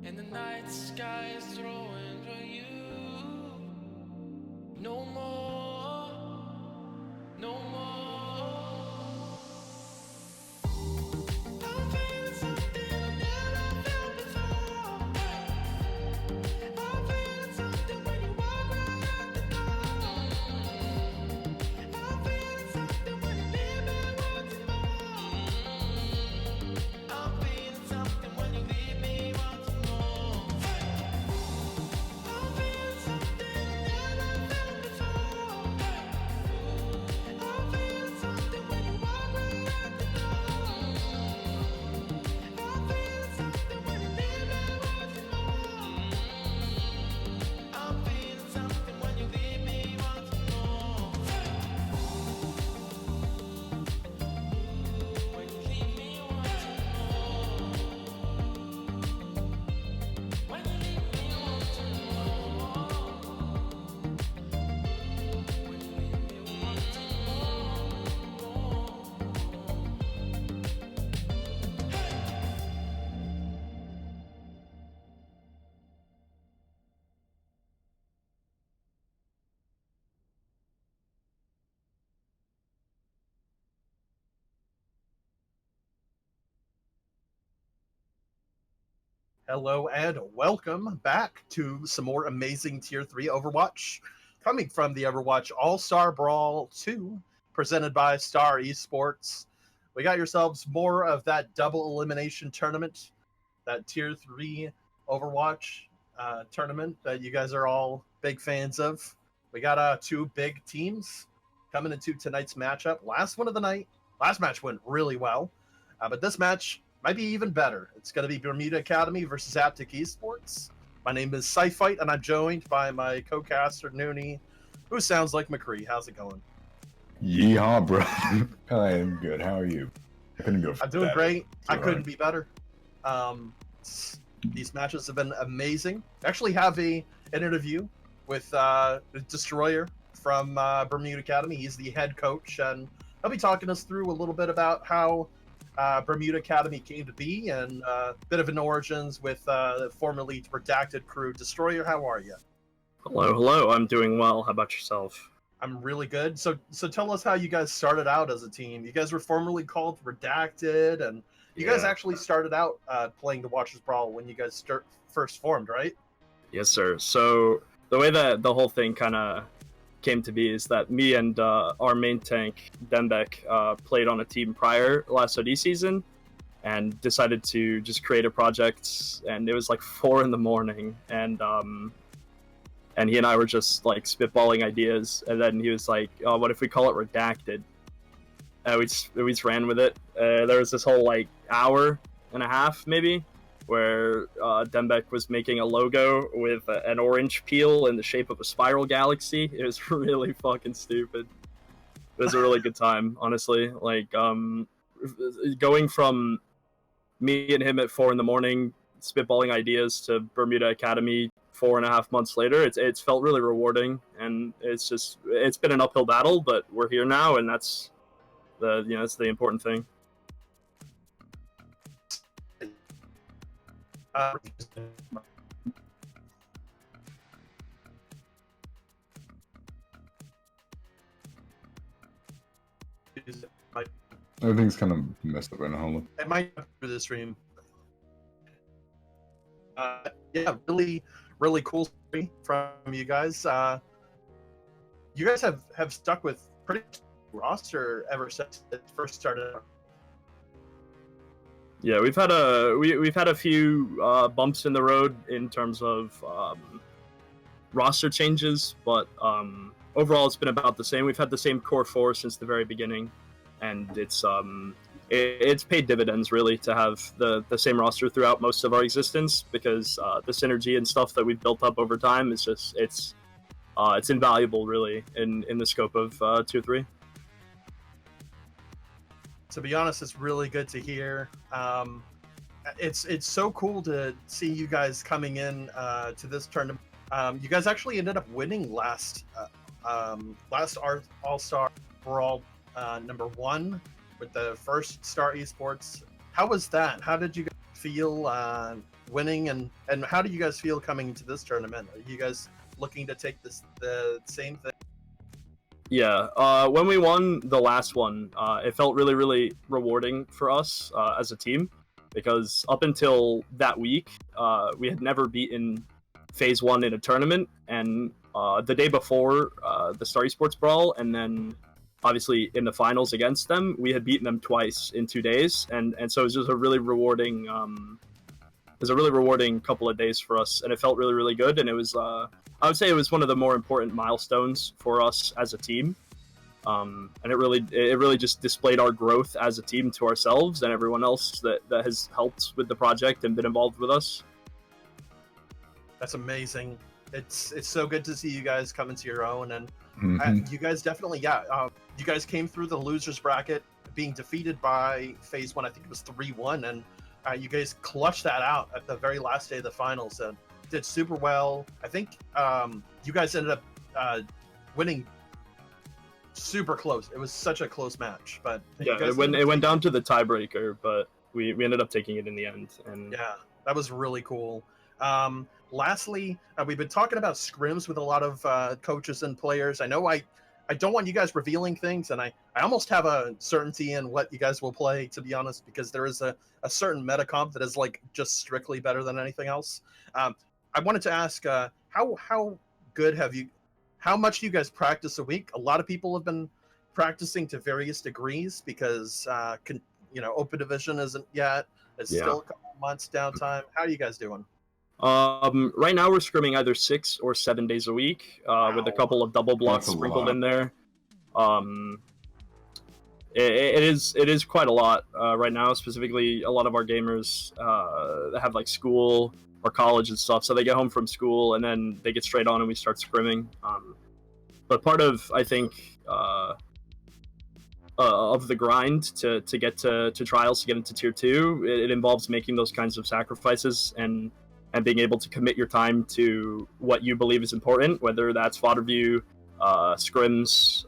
and the night sky is throwing for you. No more, no more. I'm feeling something I never felt before. I'm feeling something when you walk right out the door. I'm feeling something when you leave me wanting more. I'm feeling something when you leave me wanting more. I'm feeling something I never felt before. I'm feeling something when you walk right out the door. I'm feeling something when you leave me wanting more. I'm feeling something when you leave me wanting more. When you leave me wanting more. When you leave me wanting more. When you leave me wanting more. Hello and welcome back to some more amazing Tier 3 Overwatch, coming from the Overwatch All-Star Brawl 2, presented by Star Esports. We got yourselves more of that double elimination tournament, that Tier 3 Overwatch tournament that you guys are all big fans of. We got two big teams coming into tonight's matchup. Last one of the night. Last match went really well, but this match might be even better. It's going to be Bermuda Academy versus Aptyx Esports. My name is Sci-Fight, and I'm joined by my co-caster, Noonie, who sounds like McCree. How's it going? Yeehaw, bro. I am good. How are you? I couldn't go for I'm doing better. great. I All couldn't right. be better. These matches have been amazing. I actually have an interview with Destroyer from Bermuda Academy. He's the head coach, and he'll be talking us through a little bit about how Bermuda Academy came to be and a bit of an origins with the formerly redacted crew. Destroyer, how are you? Hello. I'm doing well. How about yourself? I'm really good. So tell us how you guys started out as a team. You guys were formerly called Redacted, and you guys actually started out playing the Watchers Brawl when you guys first formed, right? Yes, sir. So the way that the whole thing kind of came to be is that me and our main tank, Dembek, played on a team prior last OD season and decided to just create a project. And it was like 4 in the morning, and he and I were just like spitballing ideas. And then he was like, "Oh, what if we call it Redacted?" We just ran with it. There was this whole like hour and a half maybe where Dembek was making a logo with an orange peel in the shape of a spiral galaxy. It was really fucking stupid. It was a really good time, honestly. Like, going from me and him at 4 in the morning, spitballing ideas, to Bermuda Academy 4.5 months later, it's felt really rewarding, and it's been an uphill battle, but we're here now, and that's that's the important thing. Everything's kind of messed up right now. It might be through the stream. Yeah, really cool story from you guys. You guys have stuck with pretty much roster ever since it first started. Yeah, we've had a few bumps in the road in terms of roster changes, but overall it's been about the same. We've had the same core 4 since the very beginning, and it's paid dividends really to have the same roster throughout most of our existence, because the synergy and stuff that we've built up over time is just it's invaluable really in the scope of Tier 3. To be honest, it's really good to hear. It's so cool to see you guys coming in to this tournament. You guys actually ended up winning last All-Star Brawl #1 with the first Star Esports. How was that? How did you guys feel winning, and how do you guys feel coming into this tournament? Are you guys looking to take the same thing? Yeah, when we won the last one, it felt really, really rewarding for us as a team, because up until that week, we had never beaten Phase 1 in a tournament, and the day before the Star Esports Brawl, and then obviously in the finals against them, we had beaten them twice in 2 days, and so it was just a really rewarding couple of days for us, and it felt really, really good, and it was I would say it was one of the more important milestones for us as a team, and it really just displayed our growth as a team to ourselves and everyone else that has helped with the project and been involved with us. That's amazing. It's so good to see you guys come into your own, and Mhm. you guys definitely, you guys came through the losers bracket being defeated by Phase 1. I think it was 3-1, and you guys clutched that out at the very last day of the finals and did super well. I think you guys ended up winning super close. It was such a close match, but Yeah, it went down to the tiebreaker, but we ended up taking it in the end. And yeah, that was really cool. Lastly, we've been talking about scrims with a lot of coaches and players. I know I don't want you guys revealing things, and I almost have a certainty in what you guys will play, to be honest, because there is a certain meta comp that is like just strictly better than anything else. I wanted to ask, how good have you? How much do you guys practice a week? A lot of people have been practicing to various degrees because Open Division isn't yet. It's still a couple months downtime. How are you guys doing? Right now we're scrimming either 6 or 7 days a week, with a couple of double blocks That's a sprinkled lot. in there. It is quite a lot right now. Specifically, a lot of our gamers that have like school or college and stuff, so they get home from school and then they get straight on and we start scrimming. But part of, I think, of the grind to get to trials, to get into tier 2, it involves making those kinds of sacrifices and being able to commit your time to what you believe is important, whether that's VOD review, scrims,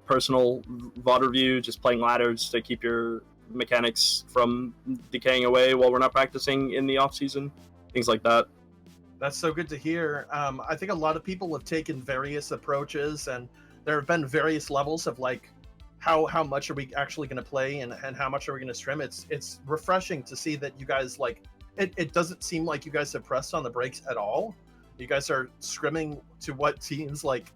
personal VOD review, just playing ladders to keep your mechanics from decaying away while we're not practicing in the off season, things like that. That's so good to hear. I think a lot of people have taken various approaches, and there have been various levels of like how much are we actually going to play and how much are we going to stream. It's refreshing to see that you guys like it doesn't seem like you guys have pressed on the brakes at all. You guys are scrimming to what teams like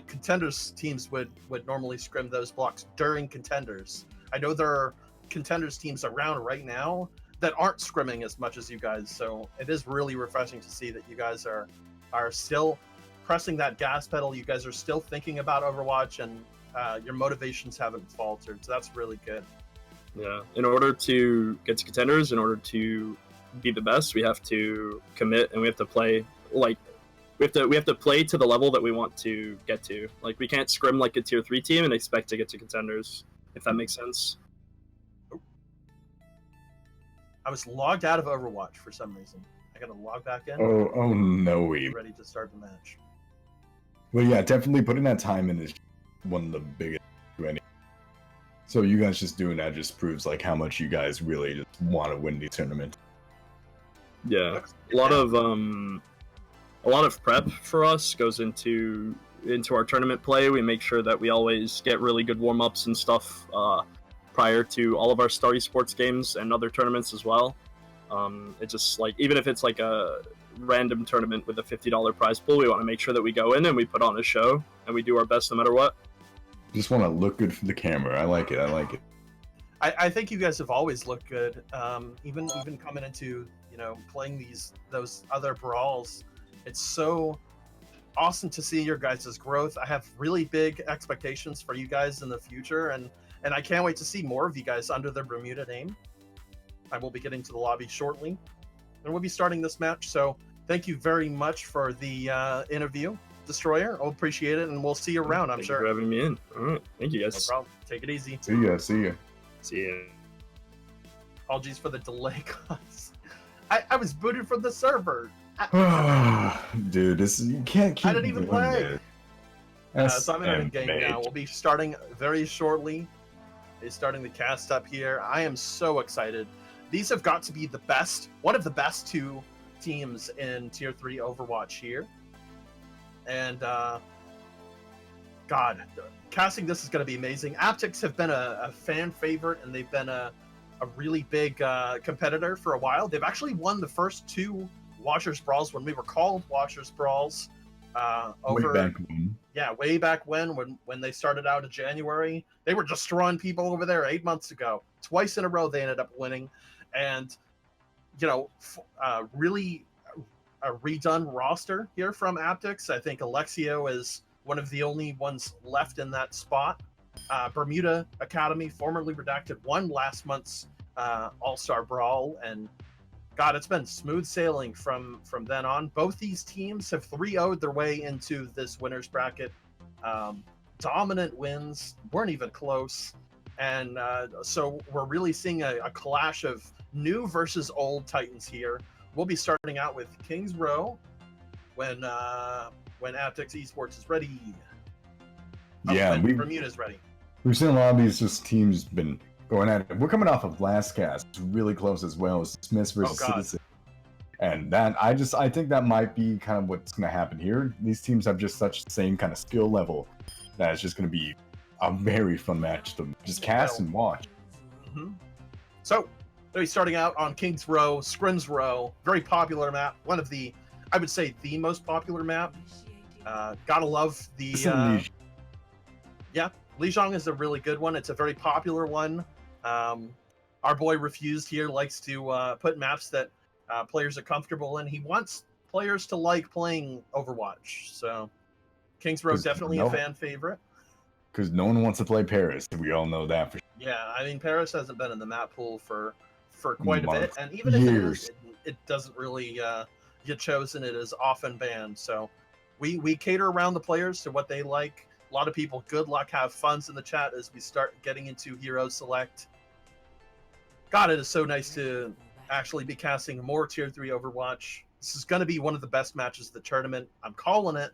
contenders teams would normally scrim those blocks during contenders. I know there are contenders teams around right now that aren't scrimming as much as you guys, so it is really refreshing to see that you guys are still pressing that gas pedal. You guys are still thinking about Overwatch, and your motivations haven't faltered, so that's really good. Yeah, in order to get to contenders, in order to be the best, we have to commit and we have to play like we have to play to the level that we want to get to. Like, we can't scrim like a tier 3 team and expect to get to contenders, if that makes sense. I was logged out of Overwatch for some reason. I gotta log back in. Oh no, Ready to start the match. Well, yeah, definitely putting that time in is one of the biggest. So you guys just doing that just proves like how much you guys really just want to win these tournaments. Yeah, a lot of prep for us goes into our tournament play. We make sure that we always get really good warm-ups and stuff prior to all of our Star Esports games and other tournaments as well. It's just like, even if it's like a random tournament with a $50 prize pool, we want to make sure that we go in and we put on a show and we do our best no matter what. Just want to look good for the camera. I like it. I think you guys have always looked good. Even coming into playing those other brawls, it's so awesome to see your guys' growth. I have really big expectations for you guys in the future, and I can't wait to see more of you guys under the Bermuda name. I will be getting to the lobby shortly, and we'll be starting this match. So thank you very much for the interview, Destroyer. I'll appreciate it, and we'll see you around, I'm sure. Thank you for having me in. All right. Thank you, guys. No problem. Take it easy. See ya. See ya. Apologies for the delay, guys. I was booted from the server. Dude, you can't keep. I didn't even doing play. this. So I'm in a game now. We'll be starting very shortly. Starting the cast up here. I am so excited. these have got to be the best, one of the best two teams in Tier 3 Overwatch here. And, God, casting this is going to be amazing. Aptyx have been a fan favorite, and they've been a really big competitor for a while. They've actually won the first two Watchers Brawls when we were called Watchers Brawls. Way back when. Yeah, way back when they started out in January. They were destroying people over there 8 months ago. Twice in a row they ended up winning. And, you know, really a redone roster here from Aptyx. I think Alexio is one of the only ones left in that spot. Bermuda Academy, formerly Redacted, won last month's All-Star Brawl, and God, it's been smooth sailing from then on. Both these teams have 3-0'd their way into this winner's bracket. Dominant wins, weren't even close. And so we're really seeing a clash of new versus old Titans here. We'll be starting out with Kings Row when Aptyx Esports is ready. Yeah, when Bermuda's ready. We've seen a lot of these just teams been going at it. We're coming off of last cast, it's really close as well. It's Smiths versus Citizen. And that I think that might be kind of what's going to happen here. These teams have just such the same kind of skill level that it's just going to be a very fun match to just cast and watch. Mm-hmm. So, we'll be starting out on Kings Row, Scrims Row, very popular map. One of the, I would say, the most popular map. Gotta love the. Yeah, Lijiang is a really good one. It's a very popular one. Our boy Refused here likes to put maps that players are comfortable in. He wants players to like playing Overwatch. So, Kings Row definitely a fan favorite. Because no one wants to play Paris. We all know that for sure. Yeah, I mean, Paris hasn't been in the map pool for quite a bit. And even if it is, it doesn't really get chosen. It is often banned. So we cater around the players to what they like. A lot of people, good luck, have funs in the chat as we start getting into Hero Select. God, it is so nice to actually be casting more Tier 3 Overwatch. This is going to be one of the best matches of the tournament. I'm calling it.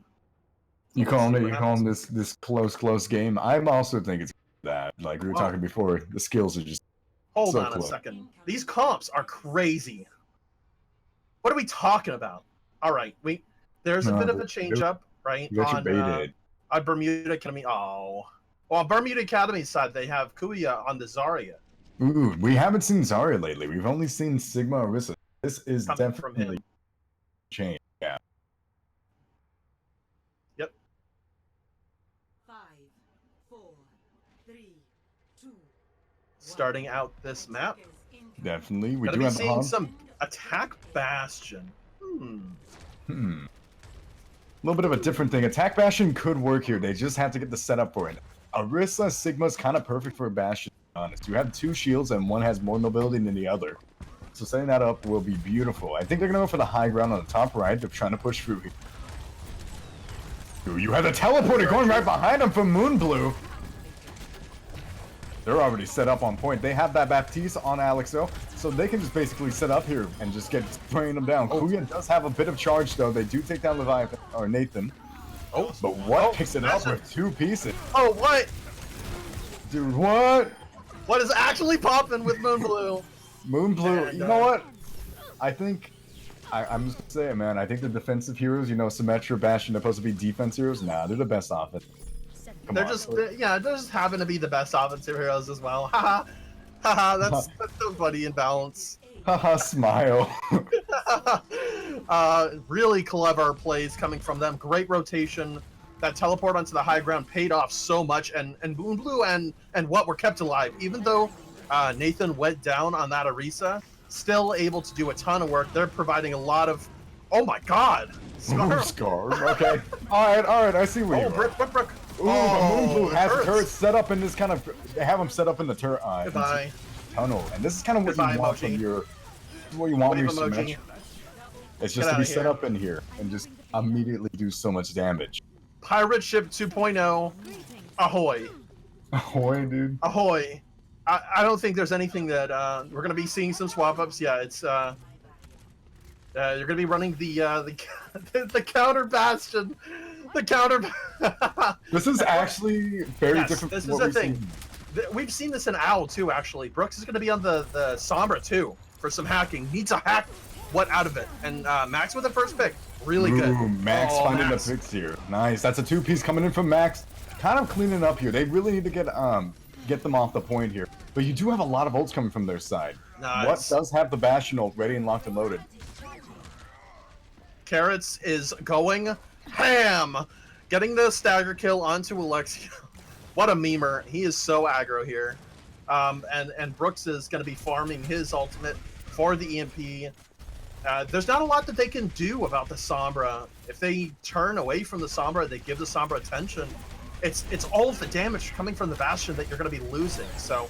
You calling this close game? I'm also thinking that, like we were talking before, the skills are just Hold so on close. a second. These comps are crazy. What are we talking about? All right, there's a bit of a change up, right? You got you baited. On Bermuda Academy. Oh, well, on Bermuda Academy's side, they have Kuya on the Zarya. Ooh, we haven't seen Zarya lately. We've only seen Sigma Orisa. This is Coming definitely from him. change. Yeah. Yep. 5, 4, 3, 2. Starting out this map. Definitely. We Gonna do be have seeing some attack Bastion. A little bit of a different thing. Attack Bastion could work here. They just have to get the setup for it. Orisa Sigma's kind of perfect for a Bastion, to be honest. You have two shields and one has more mobility than the other. So setting that up will be beautiful. I think they're going to go for the high ground on the top right. They're trying to push through here. Ooh, you have the teleporter going right behind them from Moonblue. They're already set up on point. They have that Baptiste on Alexo, so they can just basically set up here and just get spraying them down. Kuya does have a bit of charge, though. They do take down Leviathan, or Nathan. Oh, but what picks it up with two pieces? Oh, what? Dude, what? What is actually popping with Moonblue? Moonblue, And, you know what? I think, I'm just saying, man, I think the defensive heroes, you know, Symmetra, Bastion, they're supposed to be defense heroes. Nah, they're the best offense. They're just happen to be the best offensive heroes as well. Haha, haha. That's so funny in balance. Haha, smile. Really clever plays coming from them. Great rotation. That teleport onto the high ground paid off so much, and Moonblue and what were kept alive. Even though Nathan went down on that Orisa, still able to do a ton of work. They're providing a lot of. Oh my God! Scar. Scar. Okay. All right. I see where you are. Brick. Ooh, but Moonblue has the turret set up in this kind of. They have them set up in the turret. Goodbye. Tunnel, and this is kind of what you want from your. This is what you want from your Symmetra. It's just to be set up in here and just immediately do so much damage. Pirate Ship 2.0, ahoy! Ahoy, dude! Ahoy! I don't think there's anything that we're gonna be seeing some swap ups. Yeah, it's you're gonna be running the counter Bastion, the counter. This is actually very different. This from is what a thing. We've seen this in Owl too. Actually, Brooks is gonna be on the Sombra too. for some hacking. Needs a hack what out of it. And Max with the first pick. Really good. Ooh, Max finding the picks here. Nice. That's a 2-piece coming in from Max. Kind of cleaning up here. They really need to get them off the point here. But you do have a lot of ults coming from their side. Nice. What does have the Bastion ult ready and locked and loaded? Carrots is going ham. Getting the stagger kill onto Alexia. What a memer. He is so aggro here. And Brooks is going to be farming his ultimate for the EMP. There's not a lot that they can do about the Sombra. If they turn away from the Sombra, they give the Sombra attention. It's all of the damage coming from the Bastion that you're going to be losing. So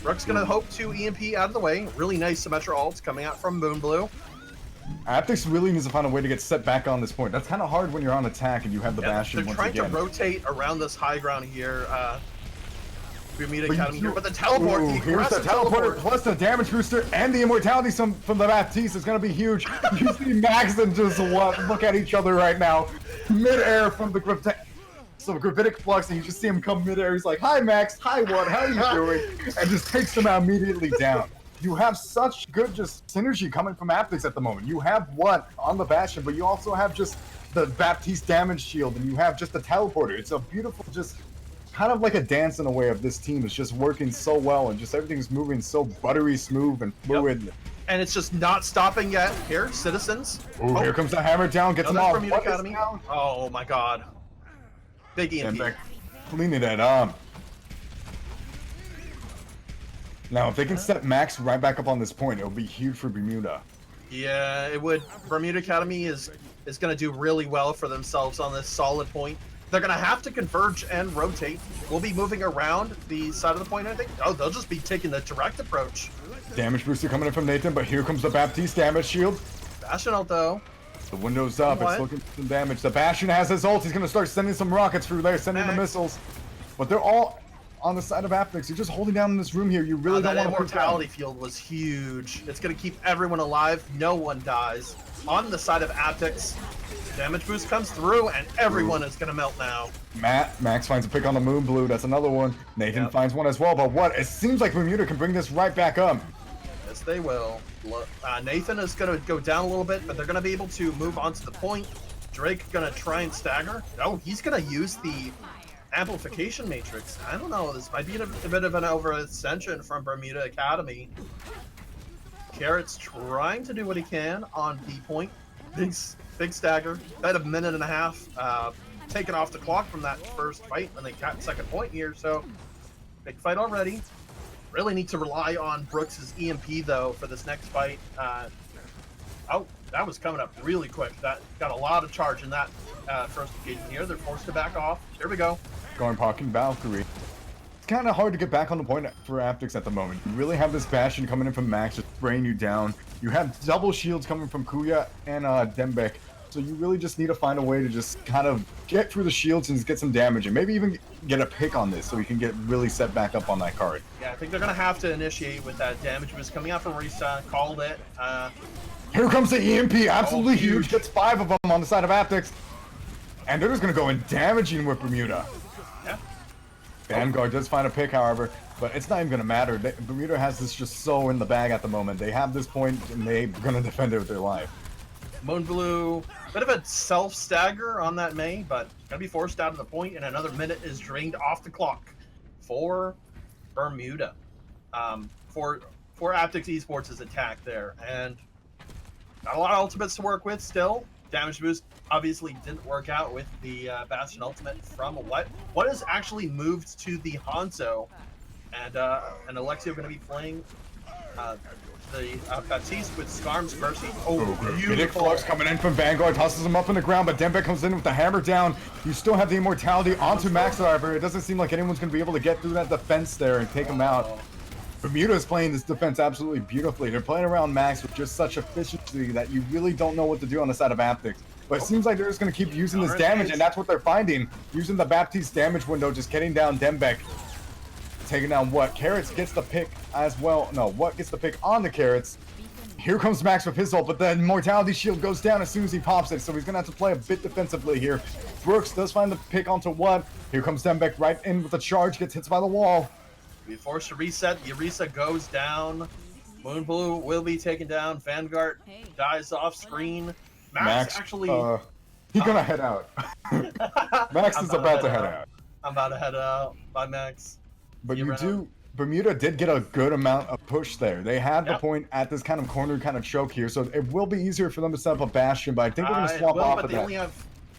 Brooks going to hope to EMP out of the way. Really nice Symmetra ults coming out from Moonblue. Aptyx really needs to find a way to get set back on this point. That's kind of hard when you're on attack and you have the Bastion they're once trying again. to rotate around this high ground here. Bermuda Academy here, but the teleport, Ooh, here's the teleporter plus the damage booster and the immortality from the Baptiste is going to be huge. You see Max and just look at each other right now. Mid-air from the gravitic flux, and you just see him come mid-air. He's like, hi Max, hi what, how are you doing? And just takes them out immediately down. You have such good just synergy coming from Aptyx at the moment. You have what on the Bastion, but you also have just the Baptiste damage shield, and you have just the teleporter. It's a beautiful just kind of like a dance in a way of this team. It's just working so well, and just everything's moving so buttery smooth and fluid. Yep. And it's just not stopping yet. Here, Citizens. Ooh, here comes the hammer down, gets him off. Bermuda Academy. Oh my god. Big EMP. Cleaning it up. Now, if they can set Max right back up on this point, it'll be huge for Bermuda. Yeah, it would. Bermuda Academy is going to do really well for themselves on this solid point. They're going to have to converge and rotate. We'll be moving around the side of the point, I think. Oh, they'll just be taking the direct approach. Damage booster coming in from Nathan, but here comes the Baptiste damage shield. Bastion ult, though. The window's up. It's looking for some damage. The Bastion has his ult. He's going to start sending some rockets through there, sending the missiles. But they're all on the side of Aptyx. You're just holding down in this room here. You really don't want to That immortality field was huge. It's going to keep everyone alive. No one dies. On the side of Aptyx, damage boost comes through, and everyone is going to melt now. Max finds a pick on the Moonblue. That's another one. Nathan finds one as well. But what? It seems like Bermuda can bring this right back up. Yes, they will. Nathan is going to go down a little bit, but they're going to be able to move onto the point. Drake going to try and stagger. Oh, he's going to use the amplification matrix. I don't know. This might be a bit of an overextension from Bermuda Academy. Carrot's trying to do what he can on the point. Big stagger. About a minute and a half taken off the clock from that first fight, and they got second point here. So big fight already. Really need to rely on Brooks' EMP though for this next fight. Oh, that was coming up really quick. That got a lot of charge in that first occasion here. They're forced to back off. Here we go. Going parking Valkyrie. It's kind of hard to get back on the point for Aptyx at the moment. You really have this Bastion coming in from Max, just spraying you down. You have double shields coming from Kuya and Dembek. So you really just need to find a way to just kind of get through the shields and get some damage, and maybe even get a pick on this so we can get really set back up on that card. Yeah, I think they're going to have to initiate with that damage boost coming out from Risa. Called it. Here comes the EMP, absolutely huge. Gets 5 of them on the side of Aptyx. And they're just going to go in damaging with Bermuda. Yeah. Vanguard does find a pick, however, but it's not even going to matter. Bermuda has this just so in the bag at the moment. They have this point, and they're going to defend it with their life. Moonblue, bit of a self-stagger on that May, but gonna be forced out of the point, and another minute is drained off the clock for Bermuda. For Aptyx Esports' attack there, and got a lot of ultimates to work with still. Damage boost obviously didn't work out with the Bastion ultimate from what is actually moved to the Hanzo, and Alexia going to be playing the Baptiste with Skarm's Mercy. Oh, beautiful. Flux coming in from Vanguard, tosses him up on the ground, but Dembek comes in with the hammer down. You still have the immortality onto Max, however. It doesn't seem like anyone's going to be able to get through that defense there and take him out. Bermuda is playing this defense absolutely beautifully. They're playing around Max with just such efficiency that you really don't know what to do on the side of Aptyx. But it seems like they're just going to keep using this damage, and that's what they're finding. Using the Baptiste damage window, just getting down Dembek. Taking down what? Carrots gets the pick as well. No, what gets the pick on the Carrots? Here comes Max with his ult, but the immortality shield goes down as soon as he pops it, so he's gonna have to play a bit defensively here. Brooks does find the pick onto what? Here comes Dembek right in with a charge, gets hit by the wall. Be forced to reset. The Orisa goes down. Moonblue will be taken down. Vanguard dies off screen. Max actually. He's gonna head out. Max is about to head out. I'm about to head out. Bye, Max. But See you around. Bermuda did get a good amount of push there. They had the point at this kind of corner kind of choke here, so it will be easier for them to set up a bastion, but I think they're going to swap off but of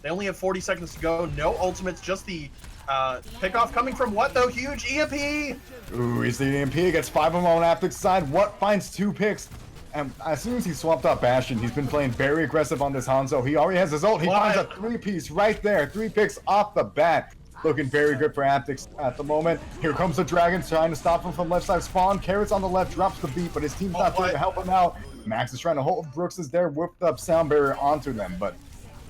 they only have 40 seconds to go. No ultimates, just the pickoff coming from what though? Huge EMP! Ooh, he's the EMP, gets 5 of them on Aptyx side. What finds 2 picks? And as soon as he swapped out Bastion, he's been playing very aggressive on this Hanzo. He already has his ult. He finds a 3-piece right there. 3 picks off the bat. Looking very good for Aptyx at the moment. Here comes the Dragons trying to stop him from left side spawn. Carrots on the left, drops the beat, but his team's not there to help him out. Max is trying to hold. Brooks is there, whipped up sound barrier onto them, but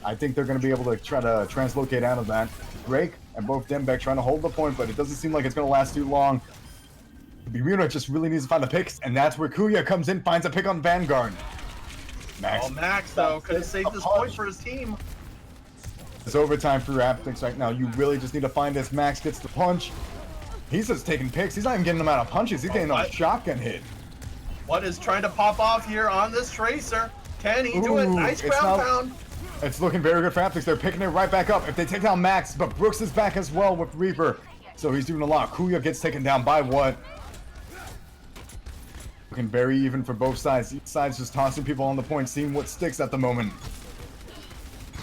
I think they're going to be able to try to translocate out of that. Drake and both Dembeck trying to hold the point, but it doesn't seem like it's going to last too long. Bermuda just really needs to find the picks, and that's where Kuya comes in, finds a pick on Vanguard. Max though could have saved this point for his team. It's overtime for Aptyx right now. You really just need to find this. Max gets the punch. He's just taking picks. He's not even getting them out of punches. He's getting a shotgun hit. What is trying to pop off here on this Tracer? Can he do it? Nice ground pound. It's looking very good for Aptyx. They're picking it right back up. If they take down Max, but Brooks is back as well with Reaper. So he's doing a lot. Kuya gets taken down by what? Looking very even for both sides. Each side's just tossing people on the point, seeing what sticks at the moment.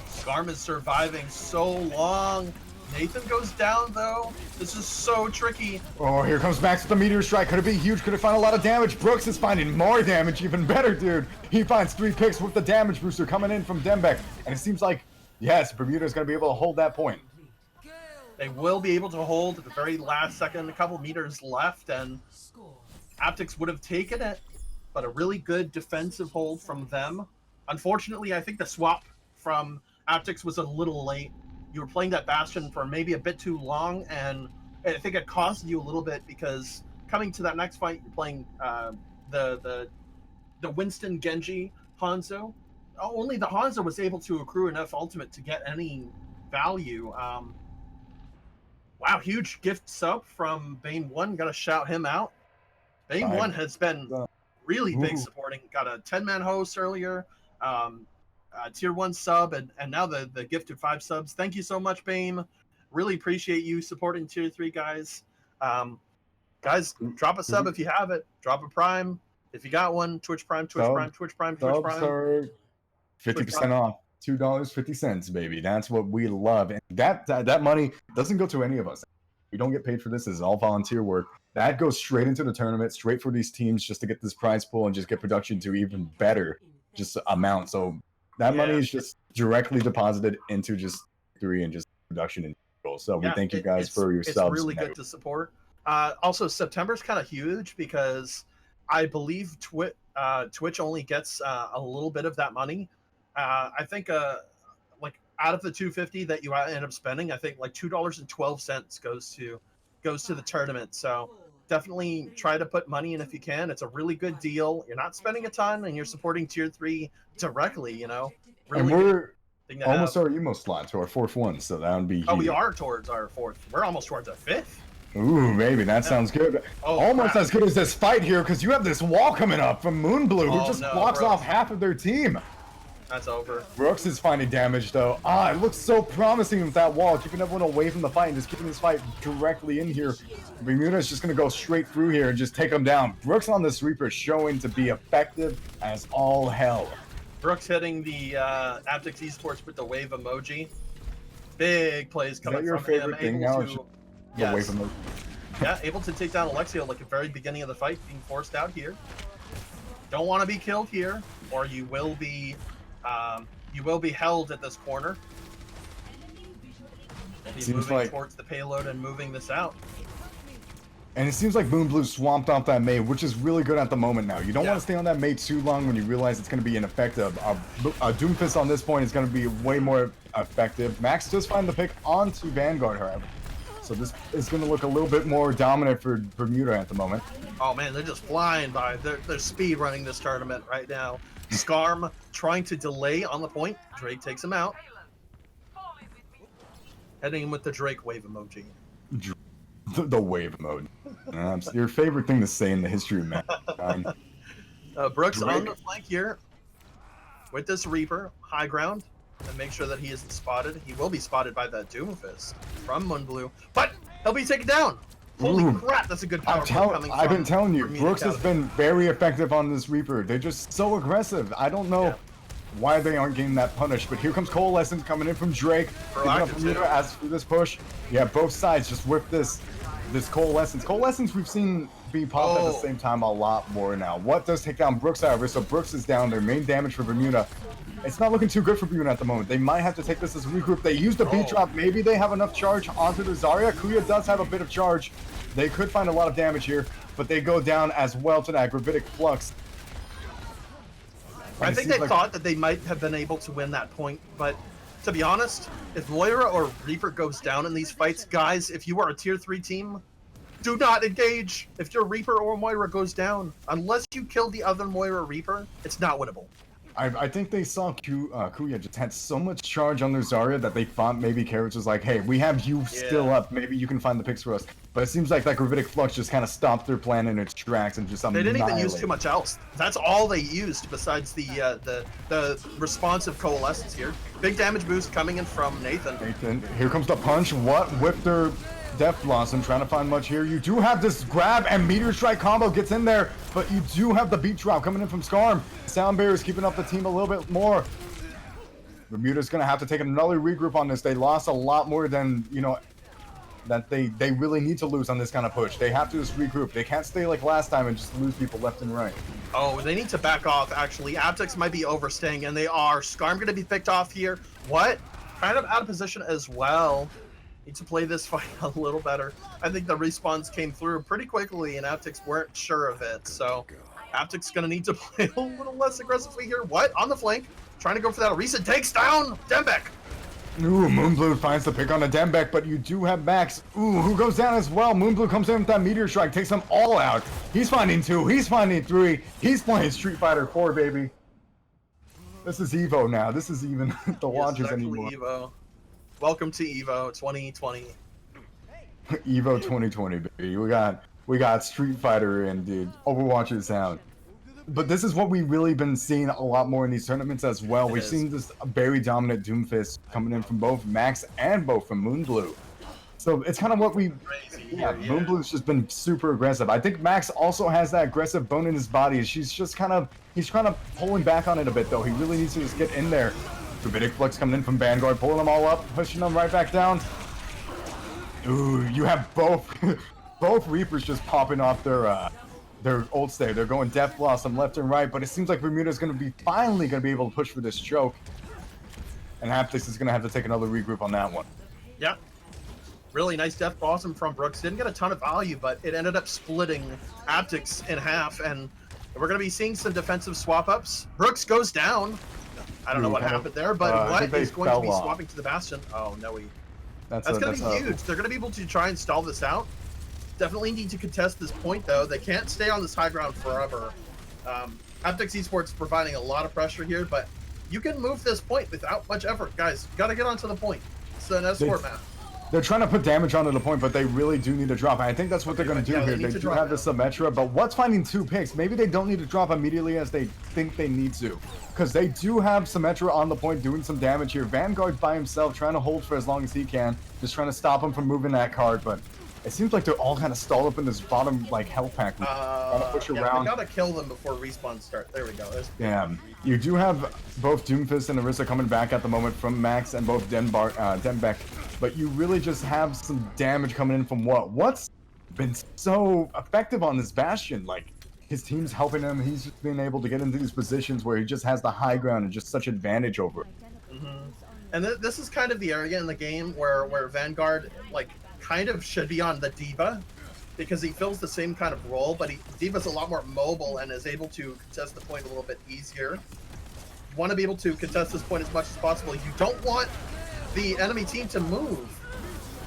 Skarm is surviving so long. Nathan goes down though. This is so tricky. Oh, here comes Max with the meteor strike. Could it be huge? Could it find a lot of damage? Brooks is finding more damage, even better, dude. He finds 3 picks with the damage booster coming in from Dembeck. And it seems like, yes, Bermuda's going to be able to hold that point. They will be able to hold at the very last second. A couple meters left, and Aptyx would have taken it. But a really good defensive hold from them. Unfortunately, I think the swap from Aptyx was a little late. You were playing that Bastion for maybe a bit too long, and I think it cost you a little bit because coming to that next fight, you're playing the Winston Genji Hanzo. Only the Hanzo was able to accrue enough ultimate to get any value. Wow, huge gift sub from Bane1. Got to shout him out. Bane1 has been really big supporting. Got a 10-man host earlier. Tier 1 sub, and now the gifted 5 subs. Thank you so much, Bane. Really appreciate you supporting Tier 3 guys. Guys, drop a sub if you have it. Drop a Prime if you got one. Twitch Prime, Twitch Prime, Twitch Prime, Twitch Prime. Subs are 50% off. $2.50, baby. That's what we love. And that money doesn't go to any of us. We don't get paid for this. This is all volunteer work. That goes straight into the tournament, straight for these teams, just to get this prize pool and just get production to even better just amount. So that money is just directly deposited into just 3 and just production and control. So we thank you guys for your subs. It's really good to support. Also, September's kind of huge because I believe Twitch only gets a little bit of that money. I think like out of the $2.50 that you end up spending, I think like $2.12 goes to the tournament. So definitely try to put money in if you can. It's a really good deal. You're not spending a ton, and you're supporting Tier 3 directly, you know. Really, and we're almost our emo slot to our 4th one, so that would be huge. Oh, we are towards our 4th. We're almost towards our 5th. Ooh, maybe that sounds good. Almost as good as this fight here, because you have this wall coming up from Moonblue, who just blocks off half of their team. That's over. Brooks is finding damage, though. It looks so promising with that wall, keeping everyone away from the fight and just keeping this fight directly in here. Bermuda is just going to go straight through here and just take him down. Brooks on this Reaper showing to be effective as all hell. Brooks hitting the Aptyx Esports with the wave emoji. Big plays coming from him. Is that your favorite thing now? Yes. Wave emoji. Yeah, able to take down Alexio like at the very beginning of the fight, being forced out here. Don't want to be killed here, or you will be held at this corner. He's moving towards the payload and moving this out. And it seems like Moonblue swamped off that mate, which is really good at the moment now. You don't want to stay on that mate too long when you realize it's going to be ineffective. A Doomfist on this point is going to be way more effective. Max does find the pick onto Vanguard, however. So this is going to look a little bit more dominant for Bermuda at the moment. Oh man, they're just flying by. They're speed running this tournament right now. Skarm trying to delay on the point. Drake takes him out. Heading in with the Drake wave emoji. The wave mode. Your favorite thing to say in the history of mankind. Brooks on Drake. the flank here with this Reaper, high ground, and make sure that he isn't spotted. He will be spotted by that Doomfist from Moonblue, but he'll be taken down. Holy Ooh. crap, that's a good power play coming I've been from telling you, Bermuda Brooks has Academy. been very effective on this Reaper. They're just so aggressive. I don't know Yeah. why they aren't getting that punish, but here comes Coalescence coming in from Drake. Picking up Proactive, Bermuda too. as for this push. Yeah, both sides just whip this Coalescence. Coalescence we've seen be popped at the Oh. same time a lot more now. What does take down Brooks, however? So Brooks is down. Their main damage for Bermuda. It's not looking too good for Bermuda at the moment. They might have to take this as a regroup. They use the beat Oh. drop. Maybe they have enough charge onto the Zarya. Kuya does have a bit of charge. They could find a lot of damage here, but they go down as well to that Gravitic Flux. I And it think seems they like- thought that they might have been able to win that point, but to be honest, if Moira or Reaper goes down in these fights, guys, if you are a tier 3 team, do not engage. If your Reaper or Moira goes down, unless you kill the other Moira Reaper, it's not winnable. I think they saw Kuya just had so much charge on their Zarya that they thought maybe Carrots was like, hey, we have you still Yeah. up. Maybe you can find the picks for us. But it seems like that Gravitic Flux just kind of stopped their plan in its tracks and just They didn't even use annihilated. too much else. That's all they used besides the responsive Coalescence here. Big damage boost coming in from Nathan. Nathan, here comes the punch. What with their Death Blossom, trying to find much here. You do have this grab and Meteor Strike combo gets in there, but you do have the beat drop coming in from Skarm. Sound Barrier is keeping up the team a little bit more. Bermuda's gonna have to take another regroup on this. They lost a lot more than, you know, that they really need to lose on this kind of push. They have to just regroup. They can't stay like last time and just lose people left and right. Oh, they need to back off, actually. Aptyx might be overstaying, and they are. Skarm going to be picked off here. What? Kind of out of position as well. Need to play this fight a little better. I think the respawns came through pretty quickly, and Aptyx weren't sure of it. So Aptyx going to need to play a little less aggressively here. What? On the flank. Trying to go for that. Arisa takes down Dembek. Ooh, Moonblue finds the pick on the Dembek, but you do have Max. Ooh, who goes down as well. Moonblue comes in with that Meteor Strike, takes them all out. He's finding 2, he's finding 3. He's playing Street Fighter 4, baby. This is Evo now. This is even the Yes, launches actually anymore. Evo. Welcome to Evo 2020. Evo 2020, baby. We got Street Fighter and dude, Overwatch is out. But this is what we've really been seeing a lot more in these tournaments as well. We've is. seen this very dominant Doomfist coming in from both Max and both from Moonblue. So it's kind of what we Crazy yeah, here, Moonblue's just been super aggressive. I think Max also has that aggressive bone in his body. He's kind of pulling back on it a bit though. He really needs to just get in there. Gravitic Flux coming in from Vanguard, pulling them all up, pushing them right back down. Ooh, you have both both Reapers just popping off their ult stay. They're going Death Blossom left and right, but it seems like Bermuda's finally gonna be able to push for this choke. And Aptyx is gonna have to take another regroup on that one. Yeah. Really nice Death Blossom from Brooks. Didn't get a ton of value, but it ended up splitting Aptyx in half, and we're going to be seeing some defensive swap-ups. Brooks goes down. I don't know Ooh, what kind of- happened there, but I what think they is going to be fell off. swapping to the Bastion? Oh, no, That's That's going to a- be huge. They're going to be able to try and stall this out. Definitely need to contest this point, though. They can't stay on this high ground forever. Aptyx Esports providing a lot of pressure here, but you can move this point without much effort. Guys, got to get onto the point. It's an escort map. They're trying to put damage onto the point, but they really do need to drop. And I think that's what they're going to do yeah, they here. need They to do drop have the now. Symmetra, but what's finding 2 picks? Maybe they don't need to drop immediately as they think they need to. Because they do have Symmetra on the point doing some damage here. Vanguard by himself trying to hold for as long as he can. Just trying to stop him from moving that card. But it seems like they're all kind of stalled up in this bottom like health pack. Trying to push Yeah, around. we gotta kill them before respawns start. There we go. Damn. You do have both Doomfist and Arisa coming back at the moment from Max and both Dembek, but you really just have some damage coming in from what's been so effective on this Bastion. Like, his team's helping him. He's just been able to get into these positions where he just has the high ground and just such advantage over it. And this is kind of the area in the game where Vanguard like kind of should be on the Diva, because he fills the same kind of role, but Diva's a lot more mobile and is able to contest the point a little bit easier. You want to be able to contest this point as much as possible. You don't want the enemy team to move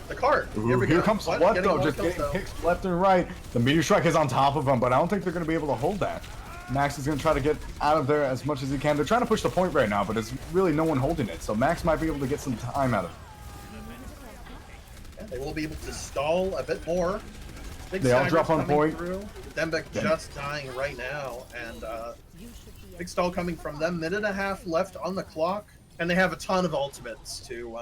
the card. Ooh, here comes What? what Getting though? more Just kills, getting though. kicks left and right. The Meteor Strike is on top of him, but I don't think they're going to be able to hold that. Max is going to try to get out of there as much as he can. They're trying to push the point right now, but it's really no one holding it. So Max might be able to get some time out of it. Yeah, they will be able to stall a bit more. Big They all Staggers drop on coming point. through. Dembeck just dying right now, and big stall coming from them. Minute and a half left on the clock, and they have a ton of ultimates to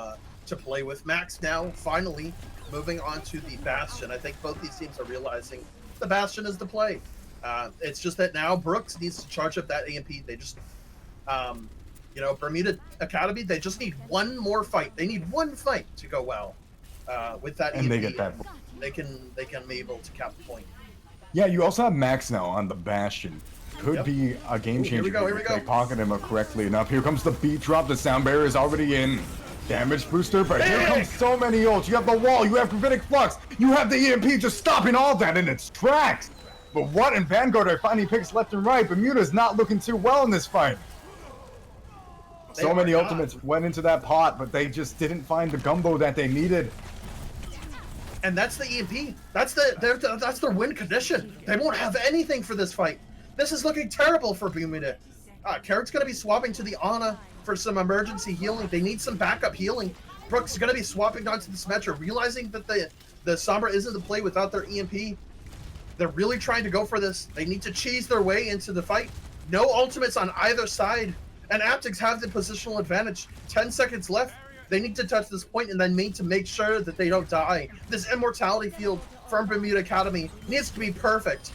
play with. Max now finally moving on to the Bastion. I think both these teams are realizing the Bastion is the play. It's just that now Brooks needs to charge up that AMP. They just, Bermuda Academy, they just need one more fight. They need one fight to go well with that And AMP. they get that. They can be able to cap the point. Yeah, you also have Max now on the Bastion. Could Yep. be a game Ooh, changer. here we go, here we if go. They pocket him correctly enough. Here comes the beat drop. The sound barrier is already in. Damage booster, but here comes so many ults. You have the wall, you have Gravitic Flux, you have the EMP just stopping all that in its tracks. But what in Vanguard are finding picks left and right? Bermuda's not looking too well in this fight. So They many are ultimates went into that pot, but they just didn't find the gumbo that they needed. And that's the EMP. That's their win condition. They won't have anything for this fight. This is looking terrible for Bermuda. Carrot's going to be swapping to the Ana for some emergency healing. They need some backup healing. Brooks is going to be swapping onto the Symmetra, realizing that the Sombra isn't the play without their EMP. They're really trying to go for this. They need to cheese their way into the fight. No ultimates on either side. And Aptyx have the positional advantage. 10 seconds left. They need to touch this point and then need to make sure that they don't die. This immortality field from Bermuda Academy needs to be perfect.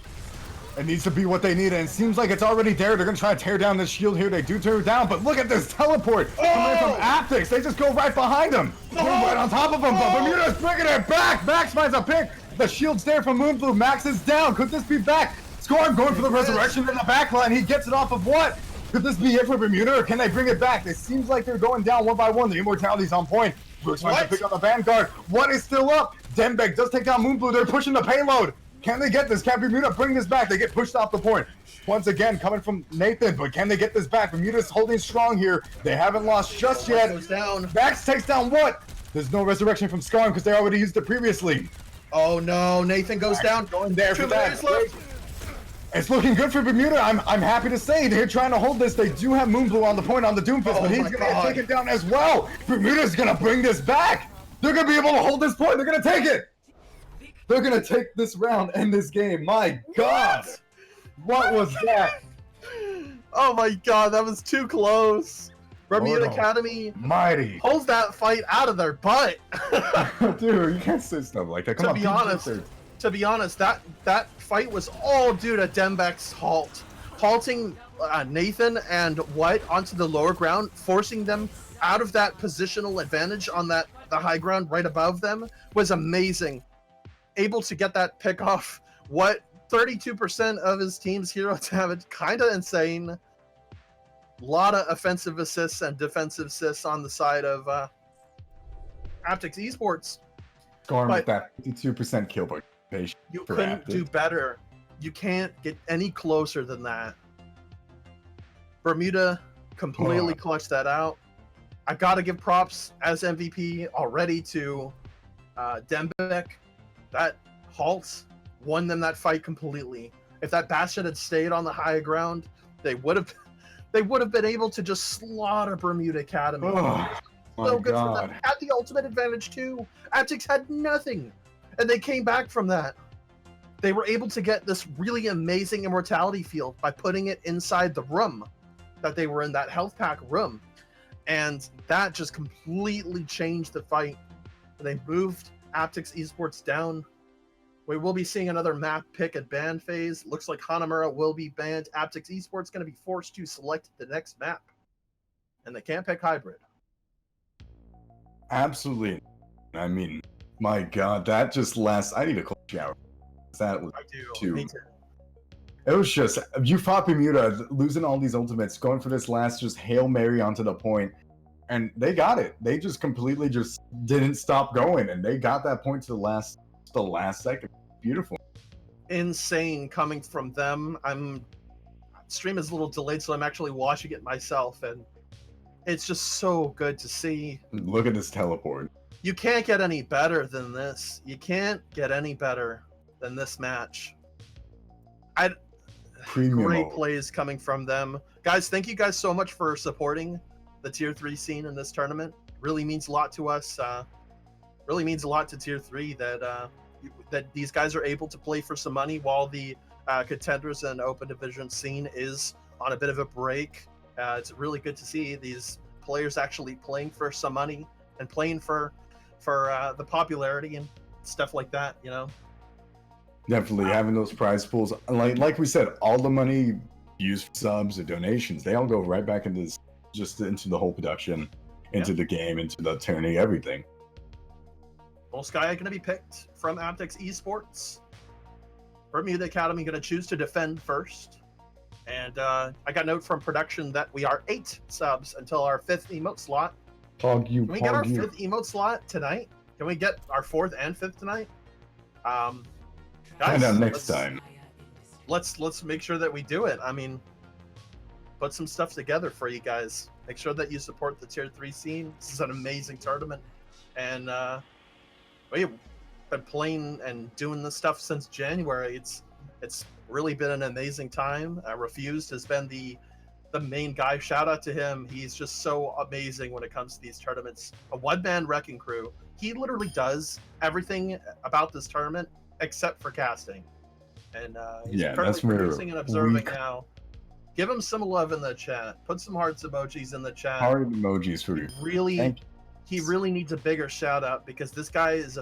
It needs to be what they need, and it seems like it's already there. They're going to try to tear down this shield here. They do tear it down, but look at this teleport coming from Aptyx. They just go right behind him. They're right on top of him, but Bermuda's bringing it back. Max finds a pick. The shield's there from Moonblue. Max is down. Could this be back? Scorn going for the resurrection in the back line. He gets it off of what? Could this be it for Bermuda, or can they bring it back? It seems like they're going down one by one. The immortality's on point. Brooks trying to pick up the Vanguard. What is still up? Dembeck does take down Moonblue. They're pushing the payload. Can they get this? Can Bermuda bring this back? They get pushed off the point. Once again, coming from Nathan, but can they get this back? Bermuda's holding strong here. They haven't lost just yet. Goes down. Max takes down what? There's no resurrection from Scarn because they already used it previously. Oh no, Nathan goes down. Going there 2 for that. minutes left. It's looking good for Bermuda. I'm happy to say they're trying to hold this. They do have Moonblue on the point on the Doomfist, Oh but he's my going to get God. taken down as well. Bermuda's going to bring this back. They're going to be able to hold this point. They're going to take it. They're going to take this round and this game. My God. What was that? Oh my God, that was too close. Bermuda Lord Academy Mighty. pulls that fight out of their butt. Dude, you can't say stuff like that. Come To on, be PG honest, 13. that fight was all due to Dembeck's halting Nathan and White onto the lower ground, forcing them out of that positional advantage on the high ground right above them was amazing. Able to get that pick off. What 32% of his team's hero damage, kind of insane. A lot of offensive assists and defensive assists on the side of Aptyx Esports. Scarn with but- that 52% kill participation. You for couldn't Aptyx. do better. You can't get any closer than that. Bermuda completely clutched that out. I gotta give props as MVP already to Dembeck. That halt won them that fight completely. If that Bastion had stayed on the high ground, they would have been able to just slaughter Bermuda Academy. Oh, my So good for God. them. Had the ultimate advantage too. Aptyx had nothing, and they came back from that. They were able to get this really amazing immortality field by putting it inside the room that they were in, that health pack room, and that just completely changed the fight. They moved Aptyx Esports down. We will be seeing another map pick at ban phase. Looks like Hanamura will be banned. Aptyx Esports going to be forced to select the next map, and they can't pick hybrid. Absolutely. I mean, my God, that just lasts. I need a cold shower. That was I do. Two. Me too. It was just, you fought Bermuda, losing all these ultimates, going for this last just Hail Mary onto the point, and they got it. They just completely just didn't stop going, and they got that point to the last second. Beautiful. Insane coming from them. Stream is a little delayed, so I'm actually watching it myself, and it's just so good to see. Look at this teleport. You can't get any better than this. You can't get any better than this match. Premium Great mode. plays coming from them. Guys, thank you guys so much for supporting the Tier 3 scene in this tournament. Really means a lot to us. Really means a lot to Tier 3 that that these guys are able to play for some money while the contenders and open division scene is on a bit of a break. It's really good to see these players actually playing for some money and playing for the popularity and stuff like that. You know, Definitely having those prize pools, like we said, all the money used for subs or donations, they all go right back into this, just into the whole production, into the game, into the tourney, everything. Well, Sky going to be picked from Aptyx Esports. Bermuda Academy going to choose to defend first. And I got a note from production that we are 8 subs until our 5th emote slot. Can Can we get our 5th emote slot tonight? Can we get our 4th and 5th tonight? Find Guys, out next time. let's make sure that we do it. I mean, put some stuff together for you guys. Make sure that you support the tier 3 scene. This is an amazing tournament. And we've been playing and doing this stuff since January. It's really been an amazing time. Refused has been the main guy. Shout out to him. He's just so amazing when it comes to these tournaments. A one-man wrecking crew. He literally does everything about this tournament except for casting. And he's Yeah, currently that's where producing and observing we- now. Give him some love in the chat. Put some hearts emojis in the chat. Heart emojis for you. Really, Thank you. he really needs a bigger shout out because this guy is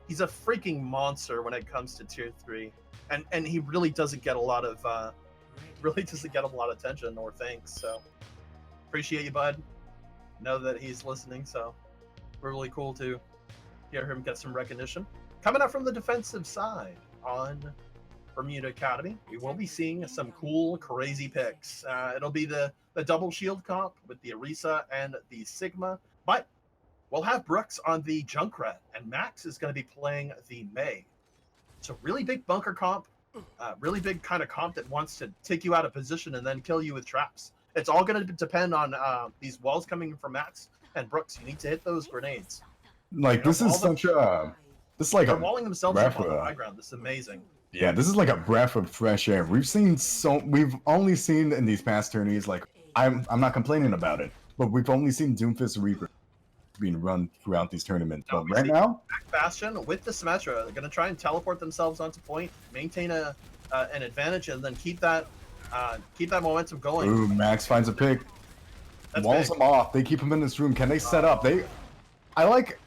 he's a freaking monster when it comes to tier 3, and he really doesn't get a lot of attention or thanks. So appreciate you, bud. Know that he's listening, so really cool to hear him get some recognition. Coming up from the defensive side on Bermuda Academy, we will be seeing some cool, crazy picks. It'll be the double shield comp with the Orisa and the Sigma, but we'll have Brooks on the Junkrat, and Max is going to be playing the May. It's a really big bunker comp, really big kind of comp that wants to take you out of position and then kill you with traps. It's all going to depend on these walls coming from Max and Brooks. You need to hit those grenades. Like, this is such a... This is like They're a walling themselves up on the breath of- high ground. This is amazing. Yeah, this is like a breath of fresh air. We've only seen in these past tourneys, like, I'm not complaining about it, but we've only seen Doomfist Reaper being run throughout these tournaments. No, But we right see now, Bastion with the Symmetra, they're going to try and teleport themselves onto point, maintain an advantage, and then keep that momentum going. ooh, Max finds a pick. That's Walls big. them off. They keep him in this room. Can they set up? I like...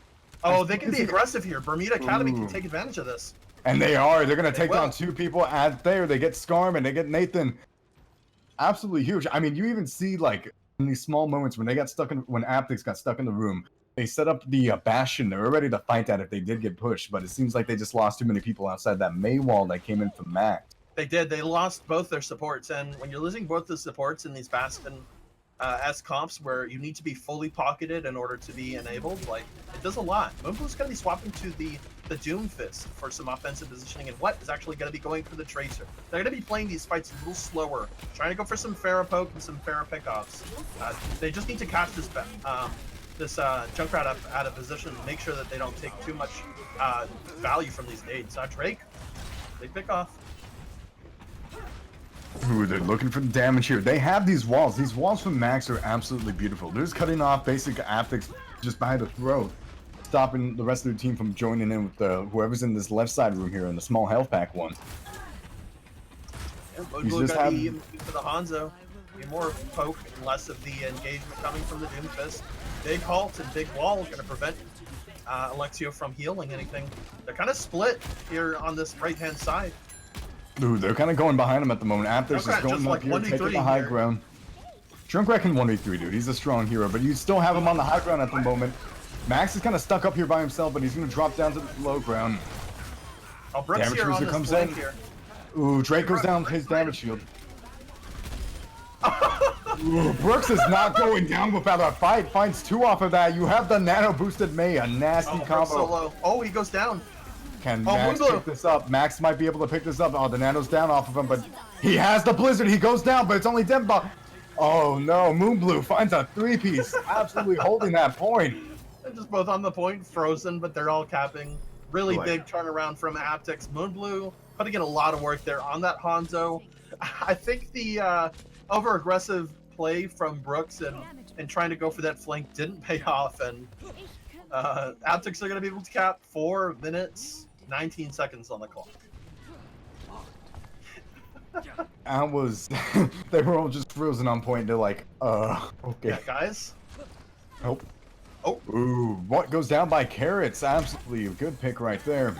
Oh, I they can think be it's- aggressive here. Bermuda Academy can Ooh. take advantage of this. And they are. They're going to take will. down 2 people out there. They get Scarm and they get Nathan. Absolutely huge. I mean, you even see, like, in these small moments when when Aptyx got stuck in the room, they set up the Bastion. They were ready to fight that if they did get pushed, but it seems like they just lost too many people outside that May wall that came in from Max. They did. They lost both their supports, and when you're losing both the supports in these Bastion S comps where you need to be fully pocketed in order to be enabled, like, it does a lot. Moonblue's going to be swapping to the Doomfist for some offensive positioning, and what is actually going to be going for the Tracer. They're going to be playing these fights a little slower, trying to go for some Pharah poke and some Pharah pickoffs. They just need to catch this Junkrat up out of position and make sure that they don't take too much value from these nades. Drake, big pickoff. Ooh, they're looking for the damage here. They have these walls. These walls from Max are absolutely beautiful. They're just cutting off basic Aptyx just by the throat, stopping the rest of the team from joining in with whoever's in this left side room here in the small health pack one. Yeah, He's Moonblue just going to be having- for the Hanzo. Be more poke and less of the engagement coming from the Doomfist. Big halt and big wall going to prevent Alexio from healing anything. They're kind of split here on this right-hand side. Ooh, they're kind of going behind him at the moment. Aptyx is Junkrat going just up like here, 1v3 taking the high here. ground. Junkrat can 1v3, dude. He's a strong hero, but you still have him on the high ground at the moment. Max is kind of stuck up here by himself, but he's going to drop down to the low ground. Oh, Brooks Damage here on Cruiser this comes flank in. here. Ooh, Drake goes down with his damage shield. Ooh, Brooks is not going down without a fight. Finds 2 off of that. You have the nano boosted May, a nasty Brooks combo. solo. Oh, he goes down. Can Oh, Max Moonblue. pick this up? Max might be able to pick this up. Oh, the nano's down off of him, but he has the blizzard. He goes down, but it's only Demba. Oh no, Moonblue finds a 3-piece. Absolutely holding that point. They're just both on the point, frozen, but they're all capping. Really Right. big turnaround from Aptyx. Moonblue putting in a lot of work there on that Hanzo. I think the over-aggressive play from Brooks and trying to go for that flank didn't pay off, and Aptyx are going to be able to cap 4 minutes 19 seconds on the clock. I was, they were all just frozen on point. They're like, okay. Yeah, guys. Oh. Oh. Ooh, what goes down by Carrots? Absolutely a good pick right there.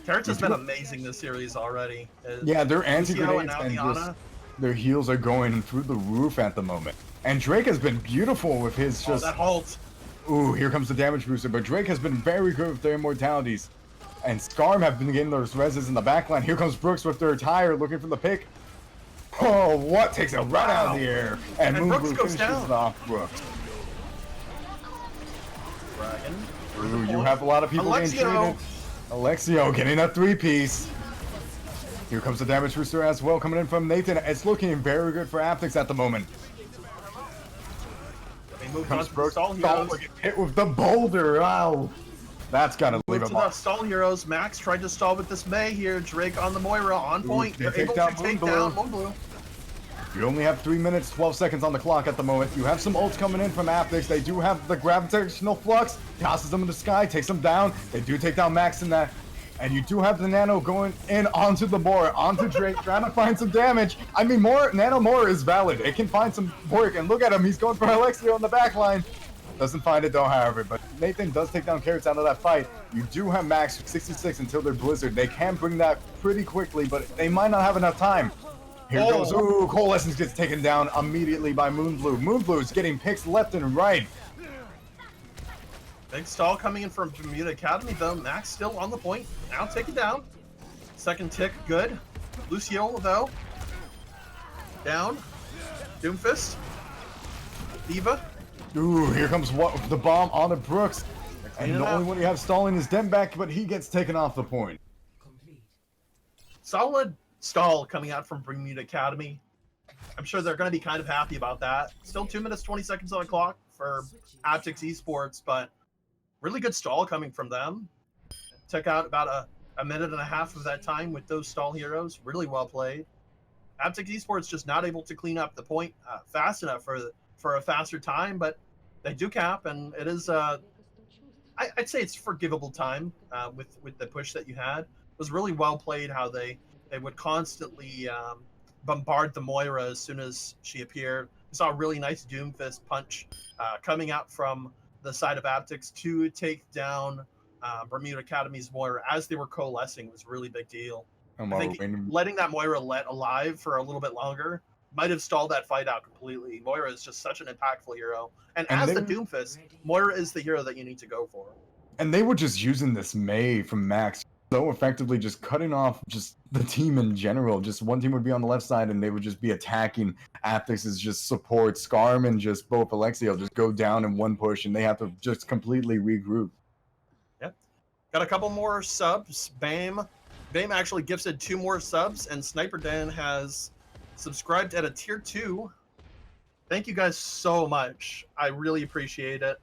Carrots has been amazing this series already. Yeah, their Lucio anti-grenades now and Diana. just their heals are going through the roof at the moment. And Drake has been beautiful with his Oh, just... that halt. Ooh, here comes the damage booster. But Drake has been very good with their immortalities. And Skarm have been getting those reses in the backline. Here comes Brooks with their tire looking for the pick. Oh, what? Takes it right out of the air. And Brooks Moonblue goes finishes down. it off Brooks. Dragon. Ooh, you have a lot of people getting Alexio. traded. Alexio getting a 3-piece. Here comes the damage booster as well coming in from Nathan. It's looking very good for Aptyx at the moment. They moved on Comes to the Brooks. stall Oh, heroes. hit with the boulder. Wow. That's got to leave Moved him to the off. stall heroes. Max tried to stall with this May here. Drake on the Moira on point. they They're take able down to take Moonblue. down Moonblue. You only have 3 minutes, 12 seconds on the clock at the moment. You have some ults coming in from Aptyx. They do have the gravitational flux. Tosses them in the sky, takes them down. They do take down Max in that. And you do have the Nano going in onto the Moira, onto Drake, trying to find some damage. I mean, Nano Moira is valid. It can find some work. And look at him. He's going for Alexio on the back line. Doesn't find it though, however. But Nathan does take down Carrots out of that fight. You do have Max with 66 until their Blizzard. They can bring that pretty quickly, but they might not have enough time. Here goes, ooh, Coalescence gets taken down immediately by Moonblue. Moonblue is getting picks left and right. Big stall coming in from Bermuda Academy though. Max still on the point. Now taken down. Second tick, good. Lucio though. Down. Doomfist. Diva. Ooh, here comes the bomb on the Brooks. And the only one you have stalling is Demback, but he gets taken off the point. Solid stall coming out from Bermuda Academy. I'm sure they're going to be kind of happy about that. Still 2 minutes, 20 seconds on the clock for Aptyx Esports, but really good stall coming from them. Took out about a minute and a half of that time with those stall heroes. Really well played. Aptyx Esports just not able to clean up the point fast enough for a faster time, but they do cap, and it is I'd say it's forgivable time with the push that you had. It was really well played how they would constantly bombard the Moira as soon as she appeared. We saw a really nice Doomfist punch coming out from the side of Aptyx to take down Bermuda Academy's Moira as they were coalescing. It was a really big deal. I think letting that Moira let alive for a little bit longer might have stalled that fight out completely. Moira is just such an impactful hero. And as the Doomfist, Moira is the hero that you need to go for. And they were just using this May from Max so effectively, just cutting off just the team in general. Just one team would be on the left side and they would just be attacking Aptyx's just support. Skarm and just both Alexio just go down in one push and they have to just completely regroup. Yep. Got a couple more subs. Bam actually gifted 2 more subs, and Sniper Dan has subscribed at a tier 2. Thank you guys so much. I really appreciate it.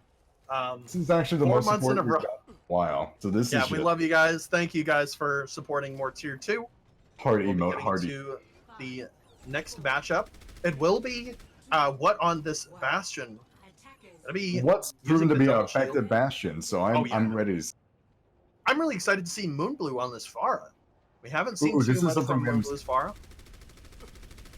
This is actually the 4 most months in support a we've row. got in a while. So this Yeah, is we just love you guys. Thank you guys for supporting more tier 2. hard We'll be emote, getting hard to the next matchup. It will be what on this Bastion? It'll be what's using proven to the be an double effective shield. Bastion, so I'm ready to I'm really excited to see Moonblue on this Pharah. We haven't seen this too is much something from we haven't Moonblue's Pharah.